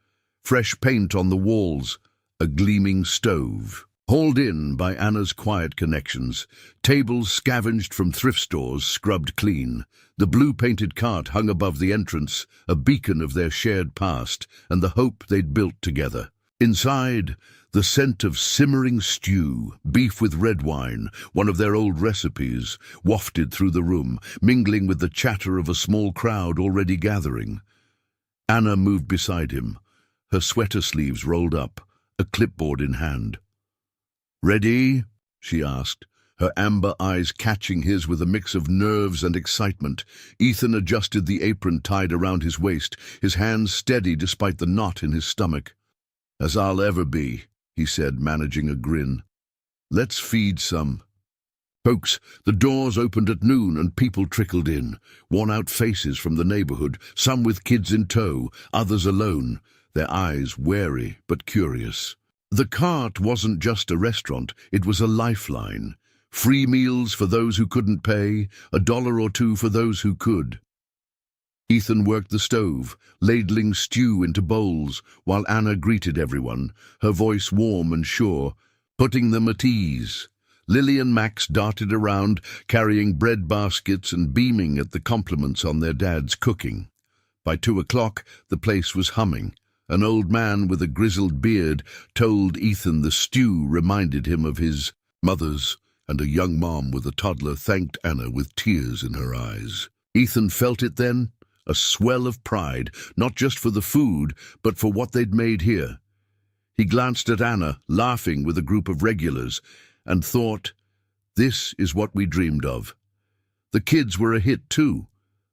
S1: fresh paint on the walls, a gleaming stove. Hauled in by Anna's quiet connections, tables scavenged from thrift stores scrubbed clean. The blue-painted cart hung above the entrance, a beacon of their shared past and the hope they'd built together. Inside, the scent of simmering stew, beef with red wine, one of their old recipes, wafted through the room, mingling with the chatter of a small crowd already gathering. Anna moved beside him, her sweater sleeves rolled up, a clipboard in hand. "Ready?" she asked, her amber eyes catching his with a mix of nerves and excitement. Ethan adjusted the apron tied around his waist, his hands steady despite the knot in his stomach. "As I'll ever be," he said, managing a grin. "Let's feed some." Folks, the doors opened at noon and people trickled in, worn-out faces from the neighborhood, some with kids in tow, others alone, their eyes wary but curious. The cart wasn't just a restaurant, it was a lifeline. Free meals for those who couldn't pay, $1 or $2 for those who could. Ethan worked the stove, ladling stew into bowls, while Anna greeted everyone, her voice warm and sure, putting them at ease. Lily and Max darted around, carrying bread baskets and beaming at the compliments on their dad's cooking. By 2 o'clock, the place was humming. An old man with a grizzled beard told Ethan the stew reminded him of his mother's, and a young mom with a toddler thanked Anna with tears in her eyes. Ethan felt it then, a swell of pride, not just for the food, but for what they'd made here. He glanced at Anna, laughing with a group of regulars, and thought, this is what we dreamed of. The kids were a hit too.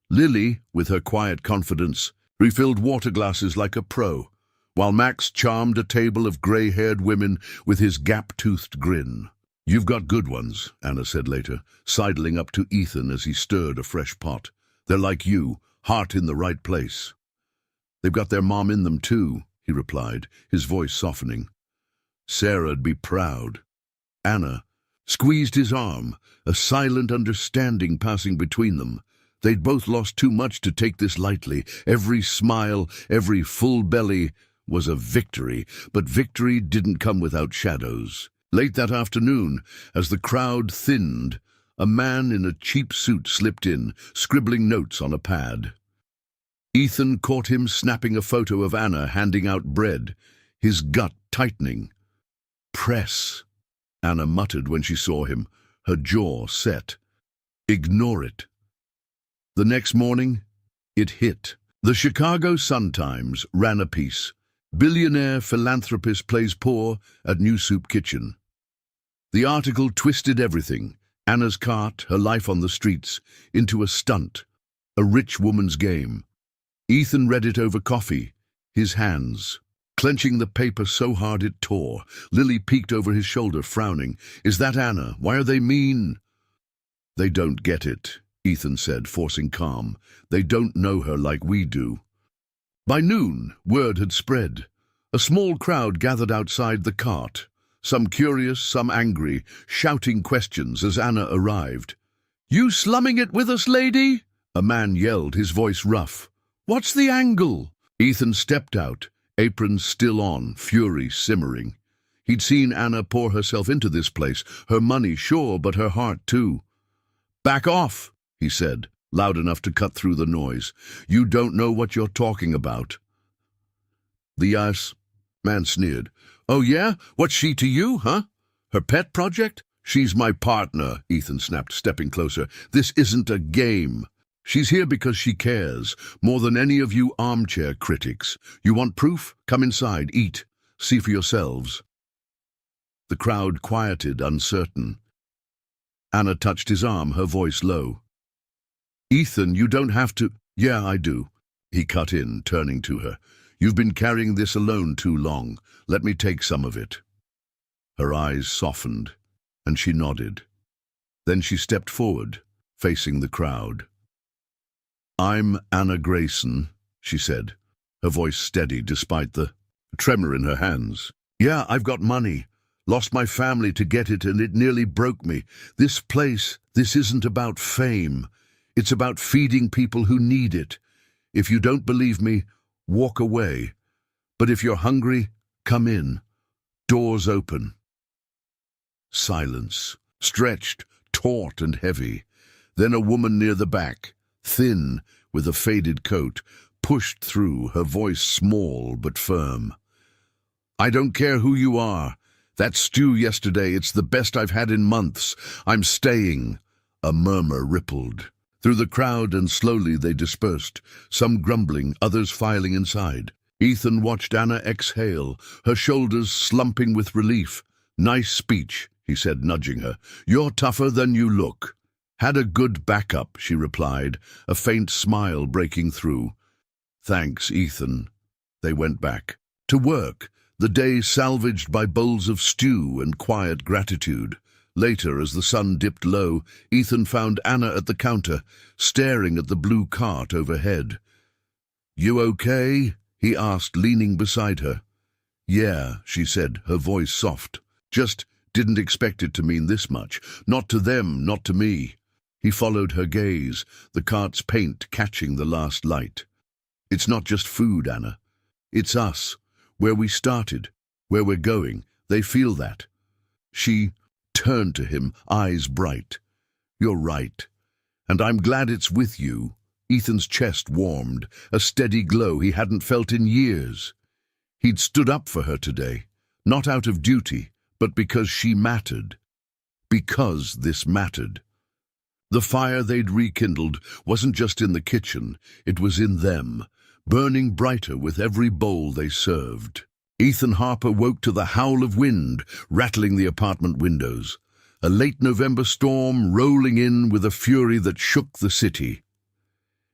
S1: Lily, with her quiet confidence, refilled water glasses like a pro, while Max charmed a table of grey-haired women with his gap-toothed grin. "You've got good ones," Anna said later, sidling up to Ethan as he stirred a fresh pot. "They're like you, heart in the right place." "They've got their mom in them too," he replied, his voice softening. "Sarah'd be proud." Anna squeezed his arm, a silent understanding passing between them. They'd both lost too much to take this lightly. Every smile, every full belly was a victory, but victory didn't come without shadows. Late that afternoon, as the crowd thinned, a man in a cheap suit slipped in, scribbling notes on a pad. Ethan caught him snapping a photo of Anna handing out bread, his gut tightening. "Press," Anna muttered when she saw him, her jaw set. "Ignore it." The next morning, it hit. The Chicago Sun-Times ran a piece. "Billionaire philanthropist plays poor at new soup kitchen." The article twisted everything, Anna's cart, her life on the streets, into a stunt, a rich woman's game. Ethan read it over coffee, his hands clenching the paper so hard it tore. Lily peeked over his shoulder, frowning. "Is that Anna? Why are they mean?" "They don't get it," Ethan said, forcing calm. "They don't know her like we do." By noon, word had spread. A small crowd gathered outside the cart, some curious, some angry, shouting questions as Anna arrived. "You slumming it with us, lady?" a man yelled, his voice rough. "What's the angle?" Ethan stepped out, apron still on, fury simmering. He'd seen Anna pour herself into this place, her money, sure, but her heart too. "Back off," he said, loud enough to cut through the noise. "You don't know what you're talking about." The man sneered. "Oh yeah? What's she to you, huh? Her pet project?" "She's my partner," Ethan snapped, stepping closer. "This isn't a game. She's here because she cares, more than any of you armchair critics. You want proof? Come inside, eat, see for yourselves." The crowd quieted, uncertain. Anna touched his arm, her voice low. "Ethan, you don't have to—" "Yeah, I do," he cut in, turning to her. "You've been carrying this alone too long. Let me take some of it." Her eyes softened, and she nodded. Then she stepped forward, facing the crowd. "I'm Anna Grayson," she said, her voice steady despite the tremor in her hands. "Yeah, I've got money. Lost my family to get it, and it nearly broke me. This place, this isn't about fame. It's about feeding people who need it. If you don't believe me, walk away. But if you're hungry, come in. Doors open." Silence, stretched, taut and heavy. Then a woman near the back, thin, with a faded coat, pushed through, her voice small but firm. "I don't care who you are. That stew yesterday, it's the best I've had in months. I'm staying." A murmur rippled through the crowd, and slowly they dispersed, some grumbling, others filing inside. Ethan watched Anna exhale, her shoulders slumping with relief. "Nice speech," he said, nudging her. "You're tougher than you look." "Had a good backup," she replied, a faint smile breaking through. "Thanks, Ethan." They went back to work, the day salvaged by bowls of stew and quiet gratitude. Later, as the sun dipped low, Ethan found Anna at the counter, staring at the blue cart overhead. "You okay?" he asked, leaning beside her. "Yeah," she said, her voice soft. "Just didn't expect it to mean this much. Not to them, not to me." He followed her gaze, the cart's paint catching the last light. "It's not just food, Anna. It's us. Where we started, where we're going. They feel that." She turned to him, eyes bright. "You're right. And I'm glad it's with you." Ethan's chest warmed, a steady glow he hadn't felt in years. He'd stood up for her today, not out of duty, but because she mattered. Because this mattered. The fire they'd rekindled wasn't just in the kitchen, it was in them, burning brighter with every bowl they served. Ethan Harper woke to the howl of wind rattling the apartment windows, a late November storm rolling in with a fury that shook the city.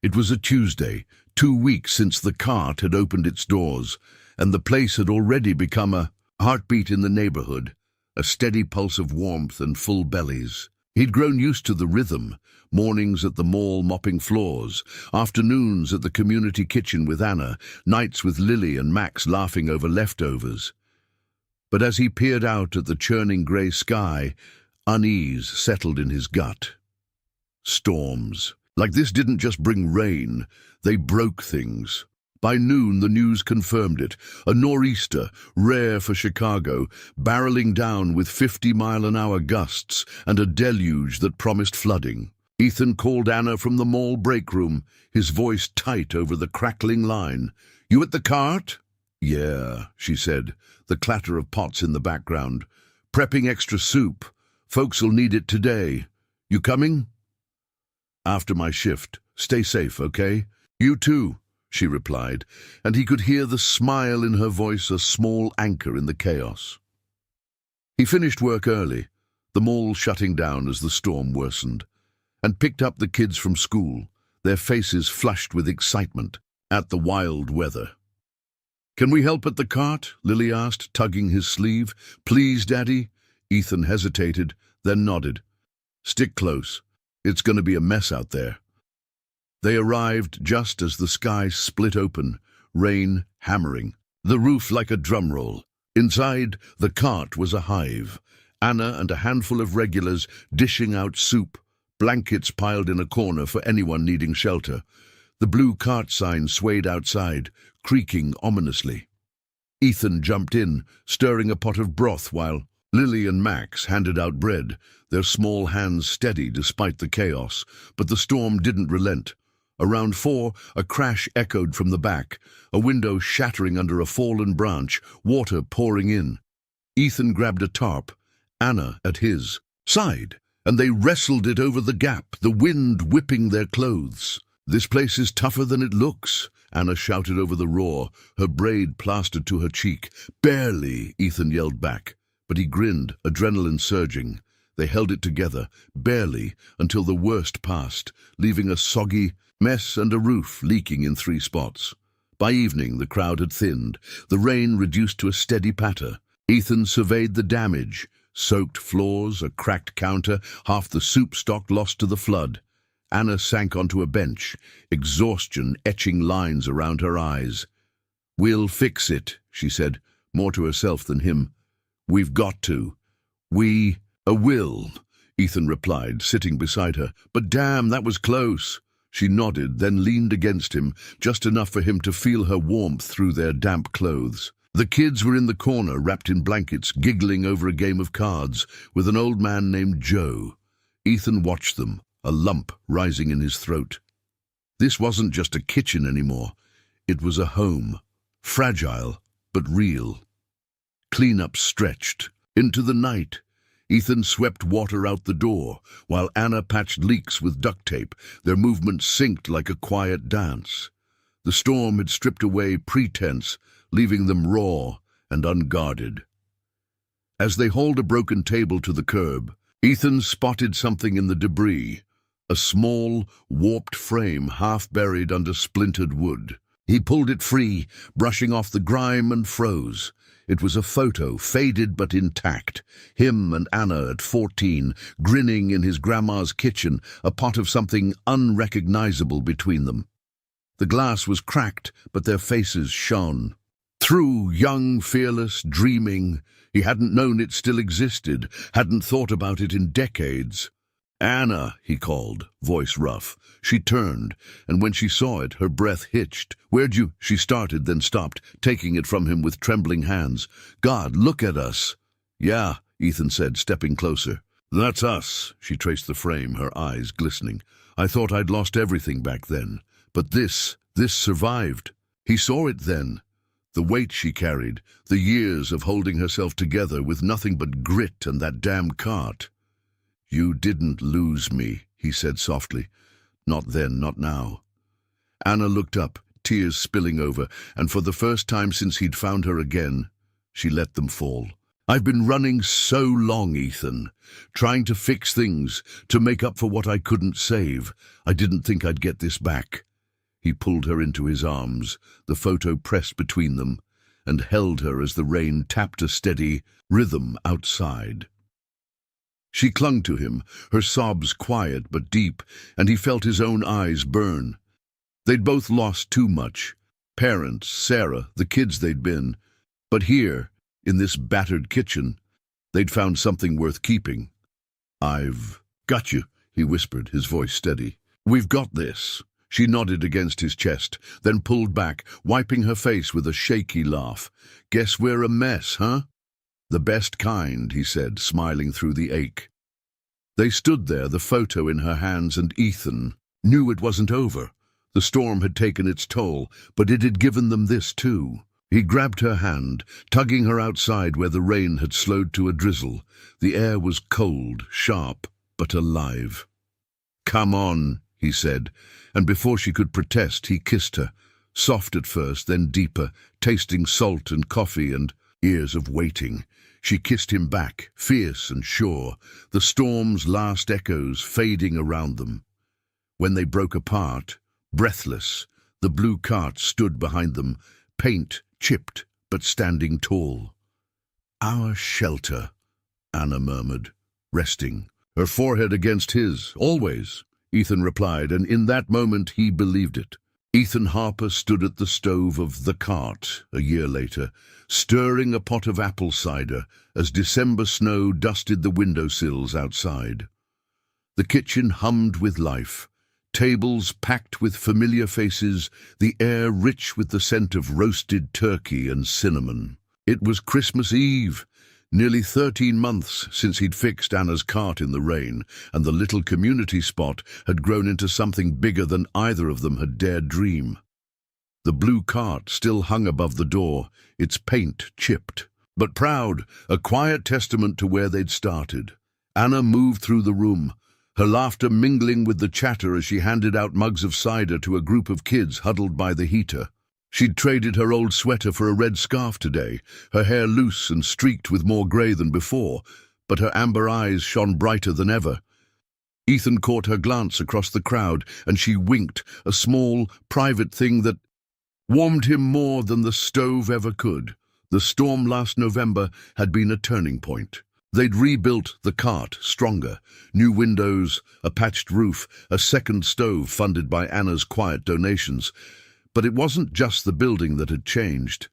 S1: It was a Tuesday, 2 weeks since the cart had opened its doors, and the place had already become a heartbeat in the neighborhood, a steady pulse of warmth and full bellies. He'd grown used to the rhythm, mornings at the mall mopping floors, afternoons at the community kitchen with Anna, nights with Lily and Max laughing over leftovers. But as he peered out at the churning grey sky, unease settled in his gut. Storms. Like this didn't just bring rain, they broke things. By noon, the news confirmed it. A nor'easter, rare for Chicago, barreling down with 50-mile-an-hour gusts and a deluge that promised flooding. Ethan called Anna from the mall break room, his voice tight over the crackling line. "You at the cart?" "Yeah," she said, the clatter of pots in the background. "Prepping extra soup. Folks'll need it today. You coming?" "After my shift. Stay safe, okay?" "You too," she replied, and he could hear the smile in her voice, a small anchor in the chaos. He finished work early, the mall shutting down as the storm worsened, and picked up the kids from school, their faces flushed with excitement at the wild weather. "Can we help at the cart?" Lily asked, tugging his sleeve. "Please, Daddy." Ethan hesitated, then nodded. "Stick close. It's going to be a mess out there." They arrived just as the sky split open, rain hammering, the roof like a drum roll. Inside, the cart was a hive, Anna and a handful of regulars dishing out soup, blankets piled in a corner for anyone needing shelter. The blue cart sign swayed outside, creaking ominously. Ethan jumped in, stirring a pot of broth while Lily and Max handed out bread, their small hands steady despite the chaos. But the storm didn't relent. Around 4, a crash echoed from the back, a window shattering under a fallen branch, water pouring in. Ethan grabbed a tarp, Anna at his side, and they wrestled it over the gap, the wind whipping their clothes. "This place is tougher than it looks," Anna shouted over the roar, her braid plastered to her cheek. "Barely," Ethan yelled back, but he grinned, adrenaline surging. They held it together, barely, until the worst passed, leaving a soggy mess and a roof leaking in 3 spots. By evening, the crowd had thinned, the rain reduced to a steady patter. Ethan surveyed the damage: soaked floors, a cracked counter, half the soup stock lost to the flood. Anna sank onto a bench, exhaustion etching lines around her eyes. "We'll fix it," she said, more to herself than him. "We've got to. Will," Ethan replied, sitting beside her. "But damn, that was close." She nodded, then leaned against him, just enough for him to feel her warmth through their damp clothes. The kids were in the corner, wrapped in blankets, giggling over a game of cards with an old man named Joe. Ethan watched them, a lump rising in his throat. This wasn't just a kitchen anymore. It was a home, fragile but real. Cleanup stretched into the night. Ethan swept water out the door, while Anna patched leaks with duct tape, their movements synced like a quiet dance. The storm had stripped away pretense, leaving them raw and unguarded. As they hauled a broken table to the curb, Ethan spotted something in the debris, a small, warped frame half buried under splintered wood. He pulled it free, brushing off the grime, and froze. It was a photo, faded but intact. Him and Anna at 14, grinning in his grandma's kitchen, a pot of something unrecognizable between them. The glass was cracked, but their faces shone. Through, young, fearless, dreaming. He hadn't known it still existed, hadn't thought about it in decades. "Anna," he called, voice rough. She turned, and when she saw it, her breath hitched. "Where'd you—" She started, then stopped, taking it from him with trembling hands. "God, look at us." "Yeah," Ethan said, stepping closer. "That's us." She traced the frame, her eyes glistening. "I thought I'd lost everything back then. But this survived." He saw it then. The weight she carried, the years of holding herself together with nothing but grit and that damn cart. "You didn't lose me," he said softly. "Not then, not now." Anna looked up, tears spilling over, and for the first time since he'd found her again, she let them fall. "I've been running so long, Ethan, trying to fix things, to make up for what I couldn't save. I didn't think I'd get this back." He pulled her into his arms, the photo pressed between them, and held her as the rain tapped a steady rhythm outside. She clung to him, her sobs quiet but deep, and he felt his own eyes burn. They'd both lost too much. Parents, Sarah, the kids they'd been. But here, in this battered kitchen, they'd found something worth keeping. "I've got you," he whispered, his voice steady. "We've got this." She nodded against his chest, then pulled back, wiping her face with a shaky laugh. "Guess we're a mess, huh?" "The best kind," he said, smiling through the ache. They stood there, the photo in her hands, and Ethan knew it wasn't over. The storm had taken its toll, but it had given them this too. He grabbed her hand, tugging her outside where the rain had slowed to a drizzle. The air was cold, sharp, but alive. "Come on," he said, and before she could protest, he kissed her, soft at first, then deeper, tasting salt and coffee and years of waiting. She kissed him back, fierce and sure, the storm's last echoes fading around them. When they broke apart, breathless, the blue cart stood behind them, paint chipped but standing tall. "Our shelter," Anna murmured, resting, her forehead against his. "Always," Ethan replied, and in that moment he believed it. Ethan Harper stood at the stove of the cart a year later, stirring a pot of apple cider as December snow dusted the windowsills outside. The kitchen hummed with life, tables packed with familiar faces, the air rich with the scent of roasted turkey and cinnamon. It was Christmas Eve, nearly 13 months since he'd fixed Anna's cart in the rain, and the little community spot had grown into something bigger than either of them had dared dream. The blue cart still hung above the door, its paint chipped, but proud, a quiet testament to where they'd started. Anna moved through the room, her laughter mingling with the chatter as she handed out mugs of cider to a group of kids huddled by the heater. She'd traded her old sweater for a red scarf today, her hair loose and streaked with more grey than before, but her amber eyes shone brighter than ever. Ethan caught her glance across the crowd, and she winked, a small, private thing that warmed him more than the stove ever could. The storm last November had been a turning point. They'd rebuilt the cart stronger, new windows, a patched roof, a second stove funded by Anna's quiet donations. But it wasn't just the building that had changed.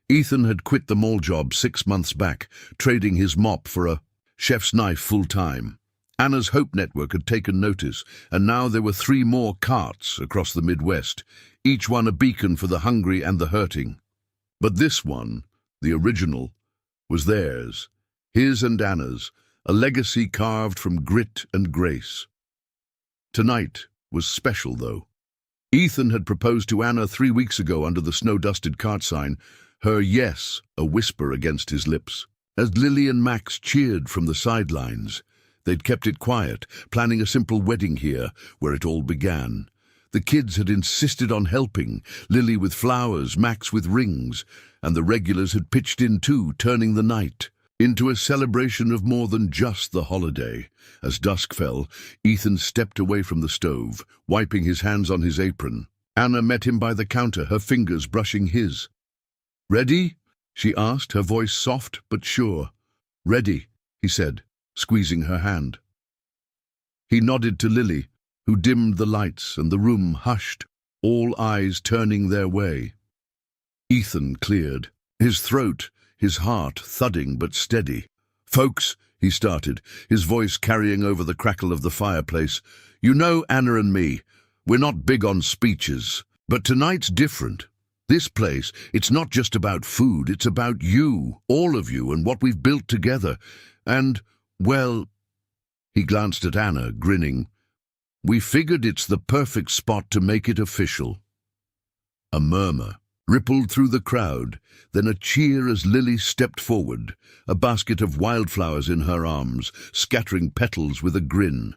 S1: Ethan had quit the mall job 6 months back, trading his mop for a chef's knife full-time. Anna's Hope Network had taken notice, and now there were 3 more carts across the Midwest, each one a beacon for the hungry and the hurting. But this one, the original, was theirs, his and Anna's, a legacy carved from grit and grace. Tonight was special, though. Ethan had proposed to Anna 3 weeks ago under the snow-dusted cart sign, her yes a whisper against his lips. As Lily and Max cheered from the sidelines, they'd kept it quiet, planning a simple wedding here, where it all began. The kids had insisted on helping, Lily with flowers, Max with rings, and the regulars had pitched in too, turning the night into a celebration of more than just the holiday. As dusk fell, Ethan stepped away from the stove, wiping his hands on his apron. Anna met him by the counter, her fingers brushing his. "Ready?" she asked, her voice soft but sure. "Ready," he said, squeezing her hand. He nodded to Lily, who dimmed the lights, and the room hushed, all eyes turning their way. Ethan cleared, his throat, his heart thudding but steady. "Folks," he started, his voice carrying over the crackle of the fireplace, "you know Anna and me, we're not big on speeches, but tonight's different. This place, it's not just about food, it's about you, all of you, and what we've built together. And, well," he glanced at Anna, grinning, "we figured it's the perfect spot to make it official." A murmur rippled through the crowd, then a cheer as Lily stepped forward, a basket of wildflowers in her arms, scattering petals with a grin.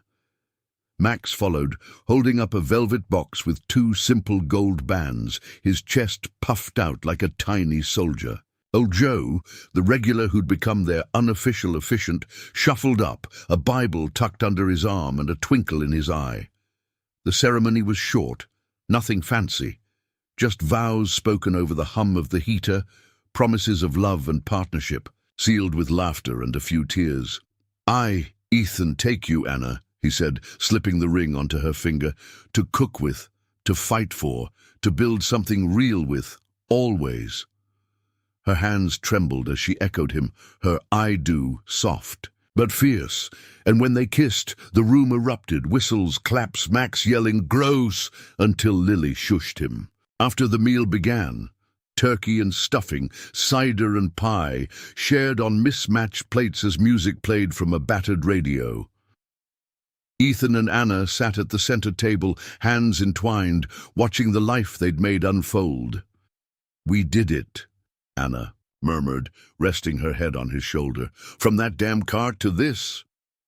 S1: Max followed, holding up a velvet box with 2 simple gold bands, his chest puffed out like a tiny soldier. Old Joe, the regular who'd become their unofficial officiant, shuffled up, a Bible tucked under his arm and a twinkle in his eye. The ceremony was short, nothing fancy. Just vows spoken over the hum of the heater, promises of love and partnership, sealed with laughter and a few tears. "I, Ethan, take you, Anna," he said, slipping the ring onto her finger, "to cook with, to fight for, to build something real with, always." Her hands trembled as she echoed him, her "I do" soft. but fierce, and when they kissed, the room erupted, whistles, claps, Max yelling, "Gross!" until Lily shushed him. After the meal began, turkey and stuffing, cider and pie, shared on mismatched plates as music played from a battered radio. Ethan and Anna sat at the center table, hands entwined, watching the life they'd made unfold. "We did it," Anna murmured, resting her head on his shoulder. "From that damn cart to this."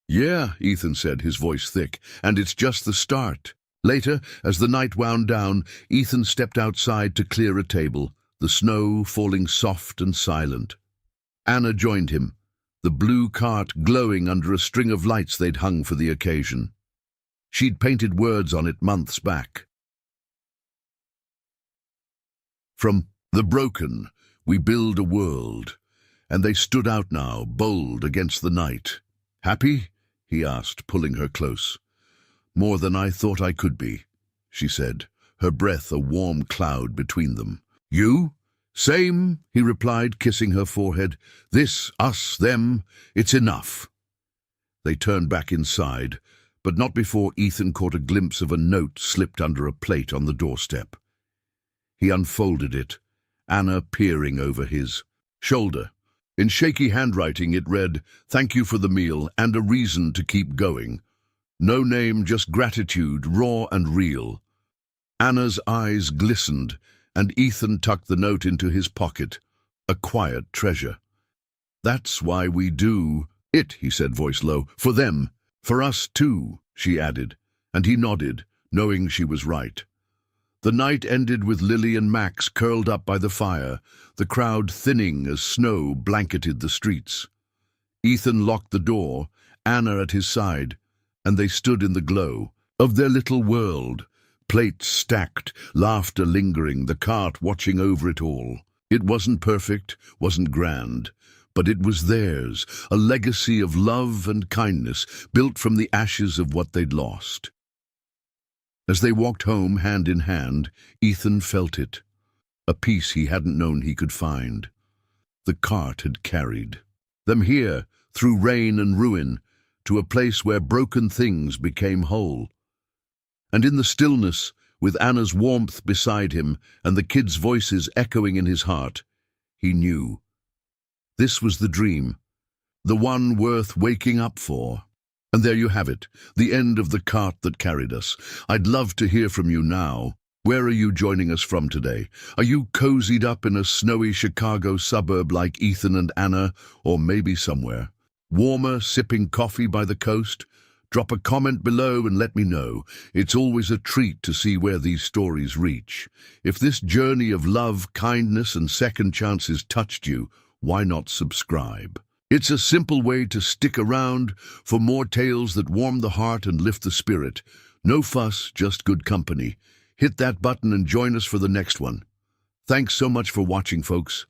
S1: "Yeah," Ethan said, his voice thick, "and it's just the start." Later, as the night wound down, Ethan stepped outside to clear a table, the snow falling soft and silent. Anna joined him, the blue cart glowing under a string of lights they'd hung for the occasion. She'd painted words on it months back. "From the broken, we build a world." And they stood out now, bold against the night. "Happy?" he asked, pulling her close. "More than I thought I could be," she said, her breath a warm cloud between them. "You?" "Same," he replied, kissing her forehead. "This, us, them, it's enough." They turned back inside, but not before Ethan caught a glimpse of a note slipped under a plate on the doorstep. He unfolded it, Anna peering over his shoulder. In shaky handwriting it read, "Thank you for the meal and a reason to keep going. No name, just gratitude, raw and real." Anna's eyes glistened, and Ethan tucked the note into his pocket, a quiet treasure. "That's why we do it," he said, voice low. "For them, for us too," she added, and he nodded, knowing she was right. The night ended with Lily and Max curled up by the fire, the crowd thinning as snow blanketed the streets. Ethan locked the door, Anna at his side, and they stood in the glow of their little world, plates stacked, laughter lingering, the cart watching over it all. It wasn't perfect, wasn't grand, but it was theirs, a legacy of love and kindness built from the ashes of what they'd lost. As they walked home hand in hand, Ethan felt it, a peace he hadn't known he could find. The cart had carried them here, through rain and ruin, to a place where broken things became whole. And in the stillness, with Anna's warmth beside him and the kids' voices echoing in his heart, he knew. This was the dream, the one worth waking up for. And there you have it, the end of the cart that carried us. I'd love to hear from you now. Where are you joining us from today? Are you cozied up in a snowy Chicago suburb like Ethan and Anna, or maybe somewhere warmer, sipping coffee by the coast? Drop a comment below and let me know. It's always a treat to see where these stories reach. If this journey of love, kindness, and second chances touched you, why not subscribe? It's a simple way to stick around for more tales that warm the heart and lift the spirit. No fuss, just good company. Hit that button and join us for the next one. Thanks so much for watching, folks.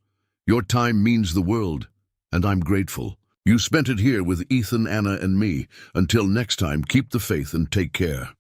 S1: Your time means the world, and I'm grateful. You spent it here with Ethan, Anna, and me. Until next time, keep the faith and take care.